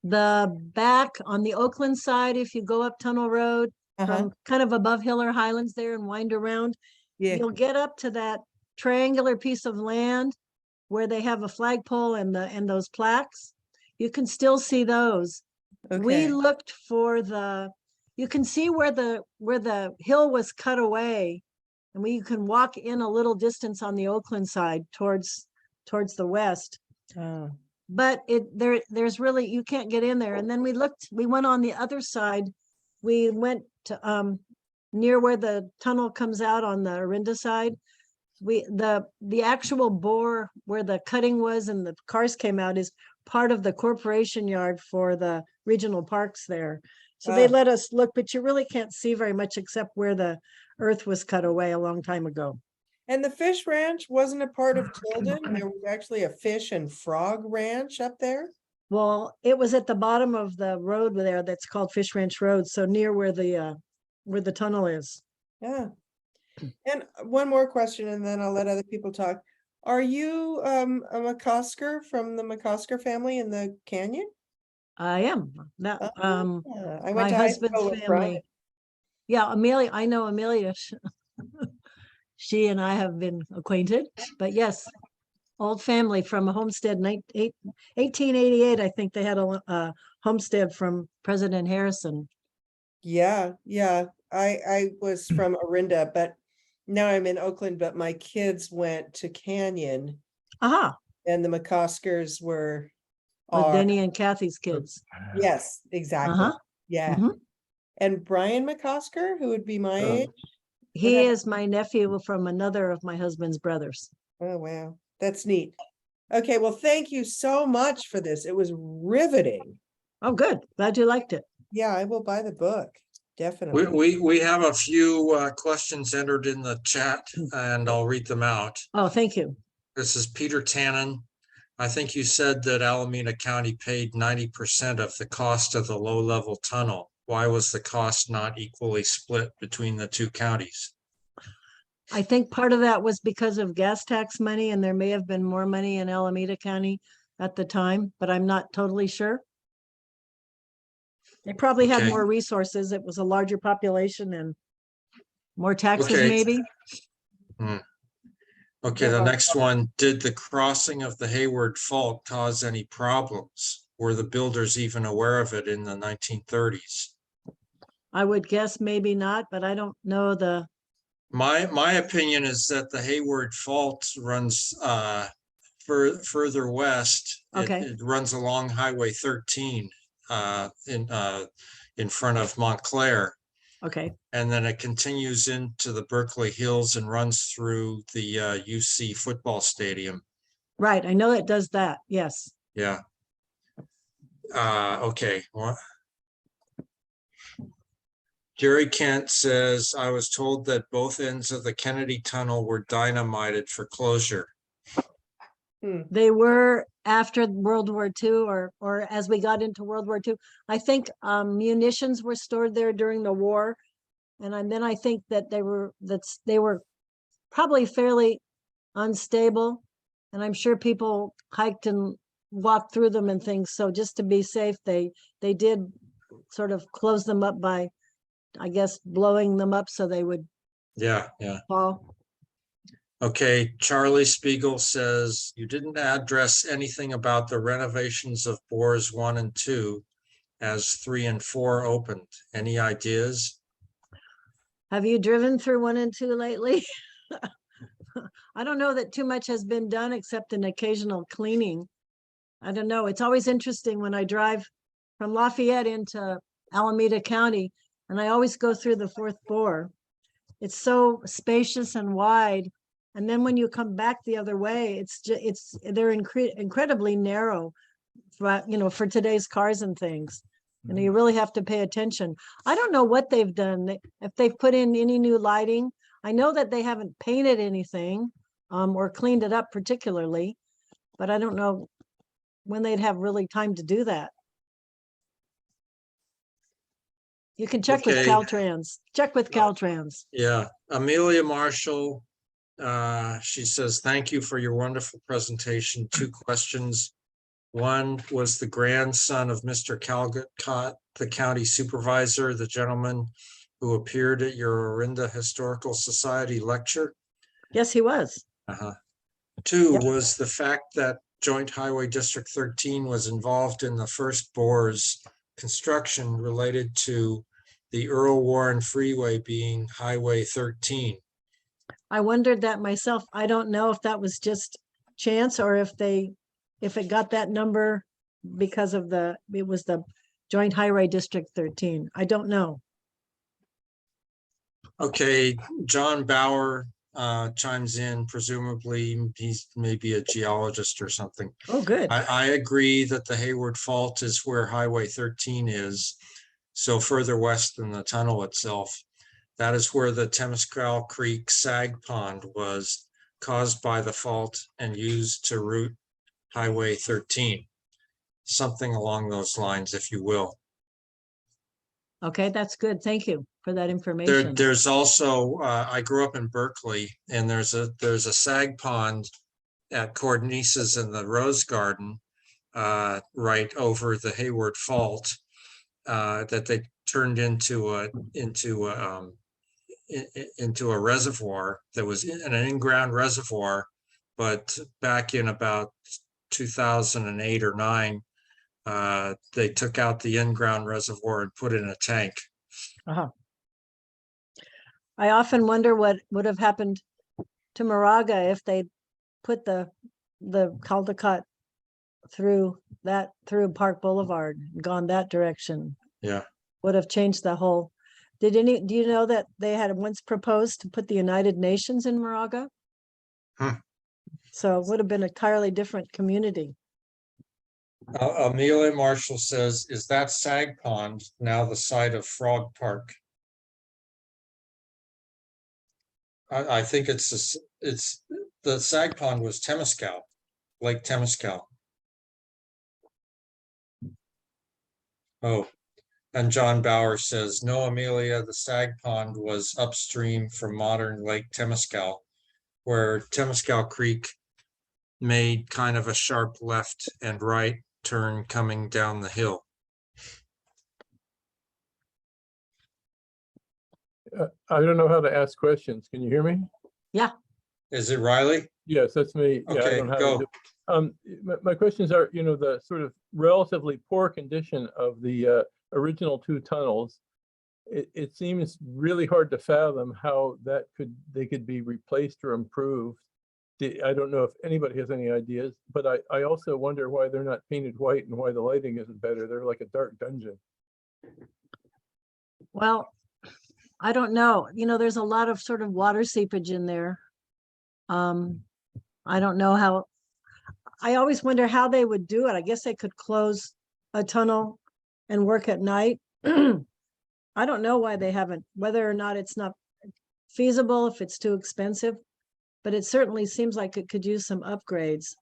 Speaker 2: the back on the Oakland side, if you go up Tunnel Road from kind of above Hill or Highlands there and wind around,
Speaker 3: Yeah,
Speaker 2: you'll get up to that triangular piece of land where they have a flagpole and those plaques. You can still see those. We
Speaker 3: okay.
Speaker 2: looked for you can see where the hill was cut away, and you can walk in a little distance on the Oakland side towards the west.
Speaker 3: Oh,
Speaker 2: But there's really, you can't get in there. And then we went on the other side. We went to near where the tunnel comes out on the Orinda side. The actual bore where the cutting was and the cars came out is part of the corporation yard for the regional parks there. So they let us look, but you really can't see very much except where the earth was cut away a long time ago.
Speaker 3: and the fish ranch wasn't a part of Tilden? There was actually a fish and frog ranch up there?
Speaker 2: Well, it was at the bottom of the road there that's called Fish Ranch Road, so near where the tunnel is.
Speaker 3: Yeah. And one more question, and then I'll let other people talk. Are you a McCosker from the McCosker family in the canyon?
Speaker 2: I am. That
Speaker 3: Yeah, I
Speaker 2: my
Speaker 3: went to high
Speaker 2: husband's
Speaker 3: school with Brian.
Speaker 2: family. Yeah, Amelia, I know Amelia. She and I have been acquainted, but yes, old family from a homestead, 1888, I think they had a homestead from President Harrison.
Speaker 3: Yeah, yeah. I was from Orinda, but now I'm in Oakland, but my kids went to Canyon
Speaker 2: Aha,
Speaker 3: and the McCoskers
Speaker 2: with
Speaker 3: are,
Speaker 2: Denny and Kathy's kids.
Speaker 3: yes, exactly.
Speaker 2: Uh-huh.
Speaker 3: Yeah.
Speaker 2: Mhm.
Speaker 3: And Brian McCosker, who would be my age?
Speaker 2: He
Speaker 3: happened?
Speaker 2: is my nephew from another of my husband's brothers.
Speaker 3: Oh, wow. That's neat. Okay, well, thank you so much for this. It was riveting.
Speaker 2: Oh, good. Glad you liked it.
Speaker 3: Yeah, I will buy the book. Definitely.
Speaker 1: We have a few questions entered in the chat, and I'll read them out.
Speaker 2: Oh, thank you.
Speaker 1: This is Peter Tannen. I think you said that Alameda County paid 90% of the cost of the low-level tunnel. Why was the cost not equally split between the two counties?
Speaker 2: I think part of that was because of gas tax money, and there may have been more money in Alameda County at the time, but I'm not totally sure. They probably had
Speaker 1: Okay.
Speaker 2: more resources. It was a larger population and more taxes,
Speaker 1: Okay.
Speaker 2: maybe.
Speaker 1: Okay, the next one, did the crossing of the Hayward Fault cause any problems? Were the builders even aware of it in the 1930s?
Speaker 2: I would guess maybe not, but I don't know
Speaker 1: My opinion is that the Hayward Fault runs further west.
Speaker 2: Okay.
Speaker 1: It runs along Highway 13 in front of Montclair.
Speaker 2: Okay,
Speaker 1: And then it continues into the Berkeley Hills and runs through the UC football stadium.
Speaker 2: right. I know it does that. Yes.
Speaker 1: Yeah. Okay. Well, Jerry Kent says, I was told that both ends of the Kennedy Tunnel were dynamited for closure.
Speaker 2: They were after World War II or as we got into World War II. I think munitions were stored there during the war. And then I think that they were probably fairly unstable. And I'm sure people hiked and walked through them and things. So just to be safe, they did sort of close them up by, I guess, blowing them up so they would
Speaker 1: Yeah.
Speaker 2: fall.
Speaker 1: Okay, Charlie Spiegel says you didn't address anything about the renovations of bores 1 and 2 as 3 and 4 opened. Any ideas?
Speaker 2: Have you driven through 1 and 2 lately? I don't know that too much has been done except an occasional cleaning. I don't know. It's always interesting when I drive from Lafayette into Alameda County, and I always go through the 4th bore. It's so spacious and wide. And then when you come back the other way, they're incredibly narrow for, for today's cars and things. And you really have to pay attention. I don't know what they've done, if they've put in any new lighting. I know that they haven't painted anything or cleaned it up particularly, but I don't know when they'd have really time to do that. You can check with
Speaker 1: Okay.
Speaker 2: Caltrans. Check with Caltrans.
Speaker 1: Yeah, Amelia Marshall, she says, thank you for your wonderful presentation. 2 questions. One was the grandson of Mr. Caldecott, the county supervisor, the gentleman who appeared at your Orinda Historical Society lecture.
Speaker 2: Yes, he was.
Speaker 1: 2
Speaker 2: Yep.
Speaker 1: was the fact that Joint Highway District 13 was involved in the first bore's construction related to the Earl Warren Freeway being Highway 13.
Speaker 2: I wondered that myself. I don't know if that was just chance or if it got that number because of it was the Joint Highway District 13. I don't know.
Speaker 1: Okay, John Bauer chimes in, presumably he's maybe a geologist or something.
Speaker 2: Oh, good.
Speaker 1: I agree that the Hayward Fault is where Highway 13 is, so further west than the tunnel itself. That is where the Temescal Creek sag pond was caused by the fault and used to route Highway 13. Something along those lines, if you will.
Speaker 2: Okay, that's good. Thank you for that information.
Speaker 1: There's also, I grew up in Berkeley, and there's a sag pond at Cordnice's in the Rose Garden, right over the Hayward Fault, that they turned into a reservoir that was an in-ground reservoir, but back in about 2008 or 9, they took out the in-ground reservoir and put in a tank.
Speaker 2: I often wonder what would have happened to Moraga if they put the Caldecott through Park Boulevard, gone that direction.
Speaker 1: Yeah.
Speaker 2: Would have changed the whole. Do you know that they had once proposed to put the United Nations in Moraga? So it would have been an entirely different community.
Speaker 1: Amelia Marshall says, is that sag pond now the site of Frog Park? I think it's the sag pond was Temescal, Lake Temescal. Oh, and John Bauer says, no, Amelia, the sag pond was upstream from modern Lake Temescal, where Temescal Creek made kind of a sharp left and right turn coming down the hill.
Speaker 4: I don't know how to ask questions. Can you hear me?
Speaker 2: Yeah.
Speaker 1: Is it Riley?
Speaker 4: Yes, that's me. Yeah, I
Speaker 1: Okay,
Speaker 4: don't know how
Speaker 1: go.
Speaker 4: to do. My questions are, the sort of relatively poor condition of the original 2 tunnels. It seems really hard to fathom how they could be replaced or improved. I don't know if anybody has any ideas, but I also wonder why they're not painted white and why the lighting isn't better. They're like a dark dungeon.
Speaker 2: Well, I don't know. There's a lot of sort of water seepage in there. I don't know how. I always wonder how they would do it. I guess they could close a tunnel and work at night. I don't know why they haven't, whether or not it's not feasible, if it's too expensive, but it certainly seems like it could use some upgrades.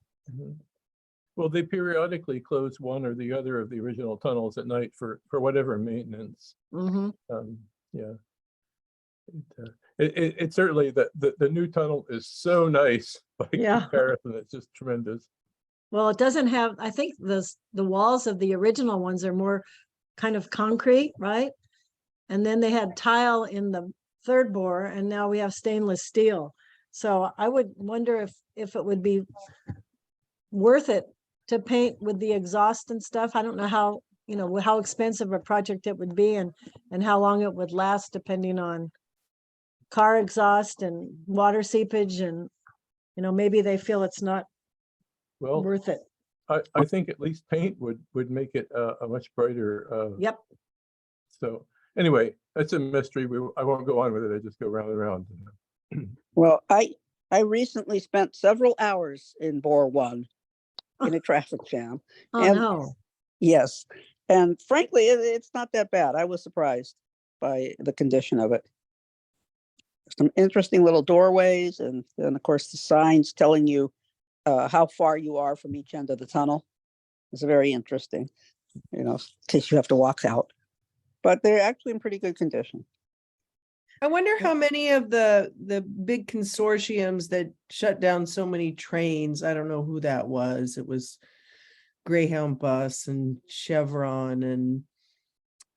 Speaker 4: Well, they periodically close one or the other of the original tunnels at night for whatever maintenance. Yeah. It certainly, the new tunnel is so nice by comparison. It's just tremendous.
Speaker 2: Well, it doesn't have, I think the walls of the original ones are more kind of concrete, right? And then they had tile in the 3rd bore, and now we have stainless steel. So I would wonder if it would be worth it to paint with the exhaust and stuff. I don't know how, how expensive a project it would be and how long it would last depending on car exhaust and water seepage and, maybe they feel it's not
Speaker 4: Well,
Speaker 2: worth it.
Speaker 4: I think at least paint would make it a much brighter.
Speaker 2: Yep.
Speaker 4: So anyway, that's a mystery. I won't go on with it. I just go round and round.
Speaker 5: Well, I recently spent several hours in Bore 1 in a traffic jam.
Speaker 2: Oh,
Speaker 5: And-
Speaker 2: no.
Speaker 5: Yes. And frankly, it's not that bad. I was surprised by the condition of it. Some interesting little doorways and of course the signs telling you how far you are from each end of the tunnel. It's very interesting, in case you have to walk out. But they're actually in pretty good condition.
Speaker 3: I wonder how many of the big consortiums that shut down so many trains, I don't know who that was. It was Greyhound Bus and Chevron, and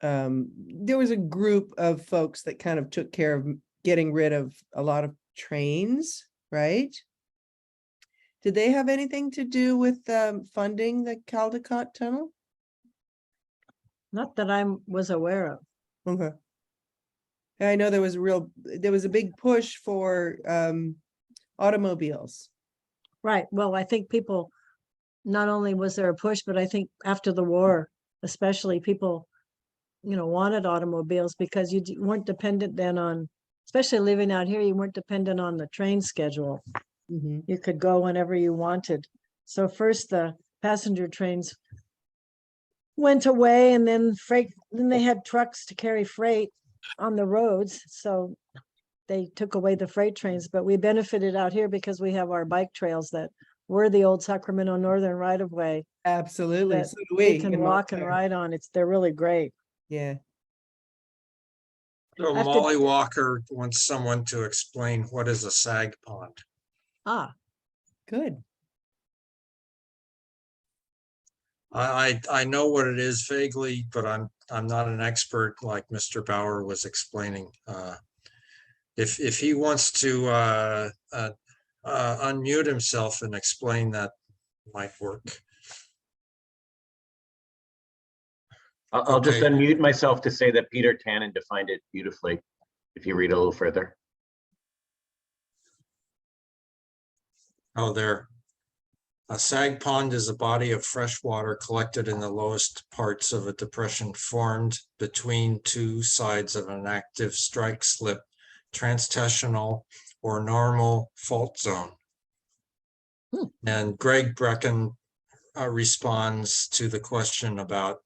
Speaker 3: there was a group of folks that kind of took care of getting rid of a lot of trains, right? Did they have anything to do with funding the Caldecott Tunnel?
Speaker 2: Not that I was aware of.
Speaker 3: Okay. I know there was a big push for automobiles.
Speaker 2: Right. Well, I think people, not only was there a push, but I think after the war, especially people, wanted automobiles because you weren't dependent then on, especially living out here, you weren't dependent on the train schedule.
Speaker 3: Mhm.
Speaker 2: You could go whenever you wanted. So first the passenger trains went away and then they had trucks to carry freight on the roads. So they took away the freight trains, but we benefited out here because we have our bike trails that were the old Sacramento Northern right of way.
Speaker 3: Absolutely.
Speaker 2: That
Speaker 3: So do
Speaker 2: We
Speaker 3: we.
Speaker 2: can
Speaker 3: in
Speaker 2: walk and
Speaker 3: Montclair.
Speaker 2: ride on. They're really great.
Speaker 3: Yeah.
Speaker 1: So
Speaker 2: After-
Speaker 1: Molly Walker wants someone to explain what is a sag pond.
Speaker 2: Ah,
Speaker 3: Good.
Speaker 1: I know what it is vaguely, but I'm not an expert like Mr. Bauer was explaining. If he wants to unmute himself and explain, that might work.
Speaker 6: I'll just
Speaker 1: Okay.
Speaker 6: unmute myself to say that Peter Tannen defined it beautifully. If you read a little further.
Speaker 1: Oh, there. A sag pond is a body of fresh water collected in the lowest parts of a depression formed between two sides of an active strike slip, transitional or normal fault zone. And Greg Brecken responds to the question about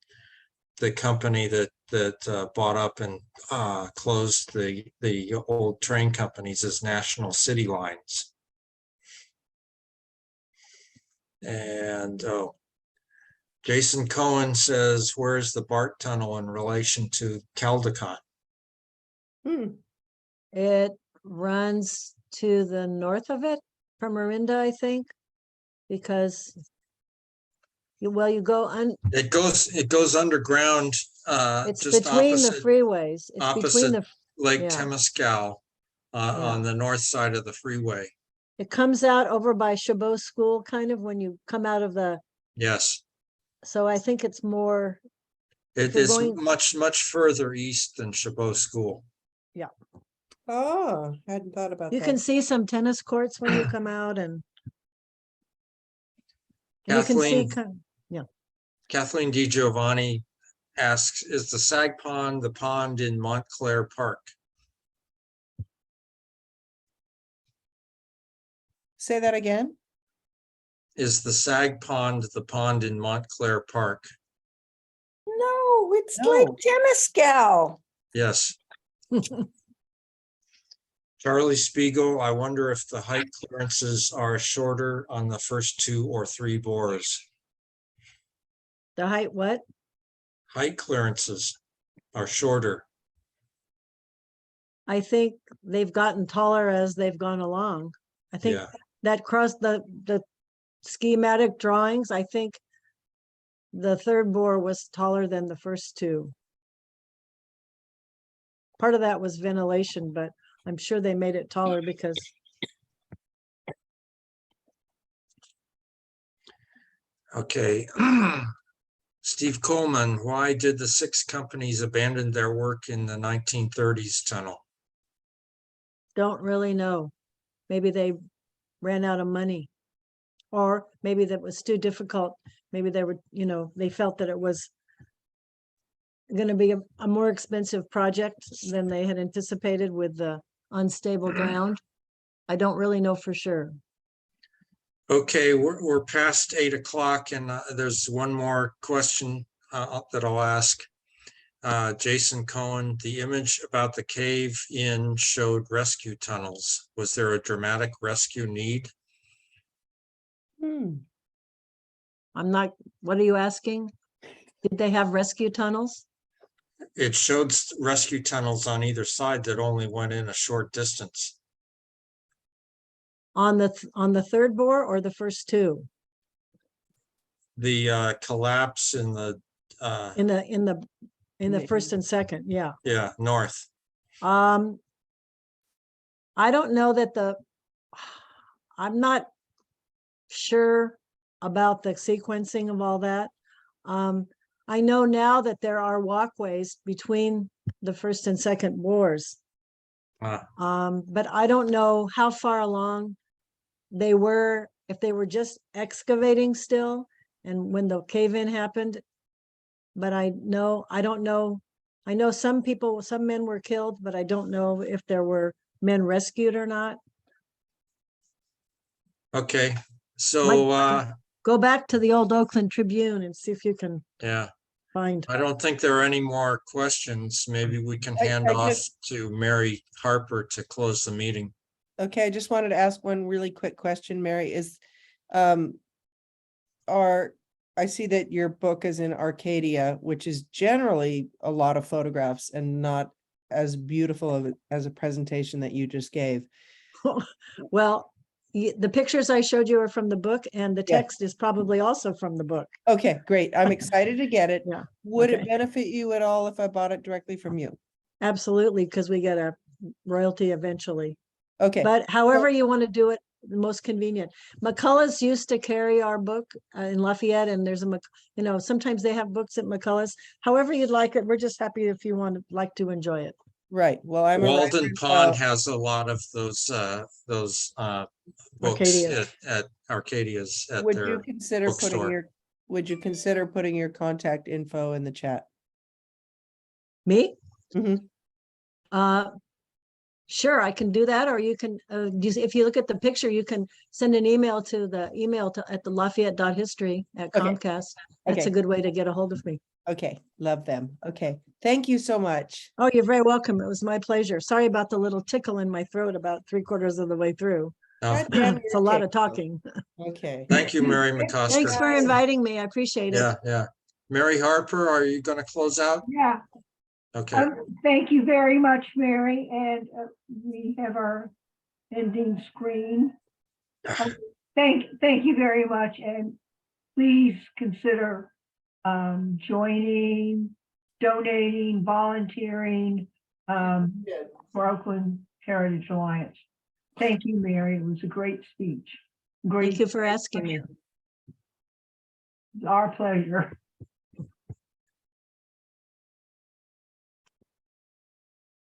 Speaker 1: the company that bought up and closed the old train companies as National City Lines. And Jason Cohen says, where's the BART tunnel in relation to Caldecott?
Speaker 2: it runs to the north of it from Marinda, I think, because you go
Speaker 1: It goes underground,
Speaker 2: it's
Speaker 1: just
Speaker 2: between the
Speaker 1: opposite
Speaker 2: freeways. It's between
Speaker 1: opposite
Speaker 2: the,
Speaker 1: Lake
Speaker 2: yeah.
Speaker 1: Temescal on the north side of the freeway.
Speaker 2: it comes out over by Chabot School, kind of when you come out of
Speaker 1: Yes,
Speaker 2: so I think it's more,
Speaker 1: it
Speaker 2: you're
Speaker 1: is
Speaker 2: going-
Speaker 1: much further east than Chabot School.
Speaker 3: Oh, I hadn't thought about
Speaker 2: you
Speaker 3: that.
Speaker 2: can see some tennis courts when you come out and you can see,
Speaker 1: Kathleen DiGiovanni asks, is the Sag Pond the pond in Montclair Park?
Speaker 3: Say that again.
Speaker 1: Is the Sag Pond the pond in Montclair Park?
Speaker 5: No, it's
Speaker 3: No.
Speaker 5: like Temescal.
Speaker 1: Yes. Charlie Spiegel, I wonder if the height clearances are shorter on the first 2 or 3 bores.
Speaker 2: the height, what?
Speaker 1: Height clearances are shorter.
Speaker 2: I think they've gotten taller as they've gone along. I think
Speaker 1: Yeah,
Speaker 2: that cross the schematic drawings, I think the third bore was taller than the first 2. Part of that was ventilation, but I'm sure they made it taller because
Speaker 1: Okay. Steve Coleman, why did the 6 companies abandon their work in the 1930s tunnel?
Speaker 2: Don't really know. Maybe they ran out of money. Or maybe that was too difficult. Maybe they were, they felt that it was going to be a more expensive project than they had anticipated with the unstable ground. I don't really know for sure.
Speaker 1: Okay, we're past 8 o'clock and there's one more question that I'll ask. Jason Cohen, the image about the cave in showed rescue tunnels. Was there a dramatic rescue need?
Speaker 2: I'm not, what are you asking? Did they have rescue tunnels?
Speaker 1: It showed rescue tunnels on either side that only went in a short distance.
Speaker 2: On the third bore or the first 2?
Speaker 1: The collapse in the
Speaker 2: In the first and second, yeah.
Speaker 1: yeah, north.
Speaker 2: I don't know that I'm not sure about the sequencing of all that. I know now that there are walkways between the first and second bores. But I don't know how far along they were, if they were just excavating still and when the cave-in happened. But I don't know. I know some men were killed, but I don't know if there were men rescued or not.
Speaker 1: Okay, so
Speaker 2: Go back to the old Oakland Tribune and see if you can
Speaker 1: yeah,
Speaker 2: find.
Speaker 1: I don't think there are any more questions. Maybe we can hand
Speaker 3: I
Speaker 1: off
Speaker 3: just-
Speaker 1: to Mary Harper to close the meeting.
Speaker 3: Okay, I just wanted to ask one really quick question, Mary, is, I see that your book is in Arcadia, which is generally a lot of photographs and not as beautiful as a presentation that you just gave.
Speaker 2: Well, the pictures I showed you are from the book and the
Speaker 3: Yeah.
Speaker 2: text is probably also from the book.
Speaker 3: Okay, great. I'm excited to get it.
Speaker 2: Yeah,
Speaker 3: Would it
Speaker 2: okay.
Speaker 3: benefit you at all if I bought it directly from you?
Speaker 2: Absolutely, because we get a royalty eventually.
Speaker 3: Okay,
Speaker 2: But however you want to do it, the most convenient. McCullough's used to carry our book in Lafayette, and there's sometimes they have books at McCullough's. However you'd like it, we're just happy if you like to enjoy it.
Speaker 3: right. Well, I'm a
Speaker 1: Walden
Speaker 3: writer,
Speaker 1: Pond
Speaker 3: so-
Speaker 1: has a lot of those books
Speaker 2: Arcadia.
Speaker 1: at Arcadia's at
Speaker 3: Would
Speaker 1: their
Speaker 3: you consider putting
Speaker 1: bookstore.
Speaker 3: your contact info in the chat?
Speaker 2: Me?
Speaker 3: Mhm.
Speaker 2: Sure, I can do that, or you can, if you look at the picture, you can send an email to at the Lafayette.history at
Speaker 3: Okay.
Speaker 2: Comcast. That's a
Speaker 3: Okay.
Speaker 2: good way to get a hold of me.
Speaker 3: Okay, love them. Okay, thank you so much.
Speaker 2: Oh, you're very welcome. It was my pleasure. Sorry about the little tickle in my throat about 3/4 of the way through.
Speaker 1: Oh,
Speaker 3: God damn,
Speaker 2: It's a
Speaker 3: you're
Speaker 2: lot of
Speaker 3: capable.
Speaker 2: talking.
Speaker 3: Okay.
Speaker 1: thank you, Mary McCosker.
Speaker 2: Thanks for inviting me. I appreciate it.
Speaker 1: Yeah, yeah. Mary Harper, are you going to close out?
Speaker 7: Yeah,
Speaker 1: Okay.
Speaker 7: thank you very much, Mary, and we have our ending screen. Thank you very much, and please consider joining, donating, volunteering for Oakland Heritage Alliance. Thank you, Mary. It was a great speech.
Speaker 2: Thank you for asking me.
Speaker 7: Our pleasure.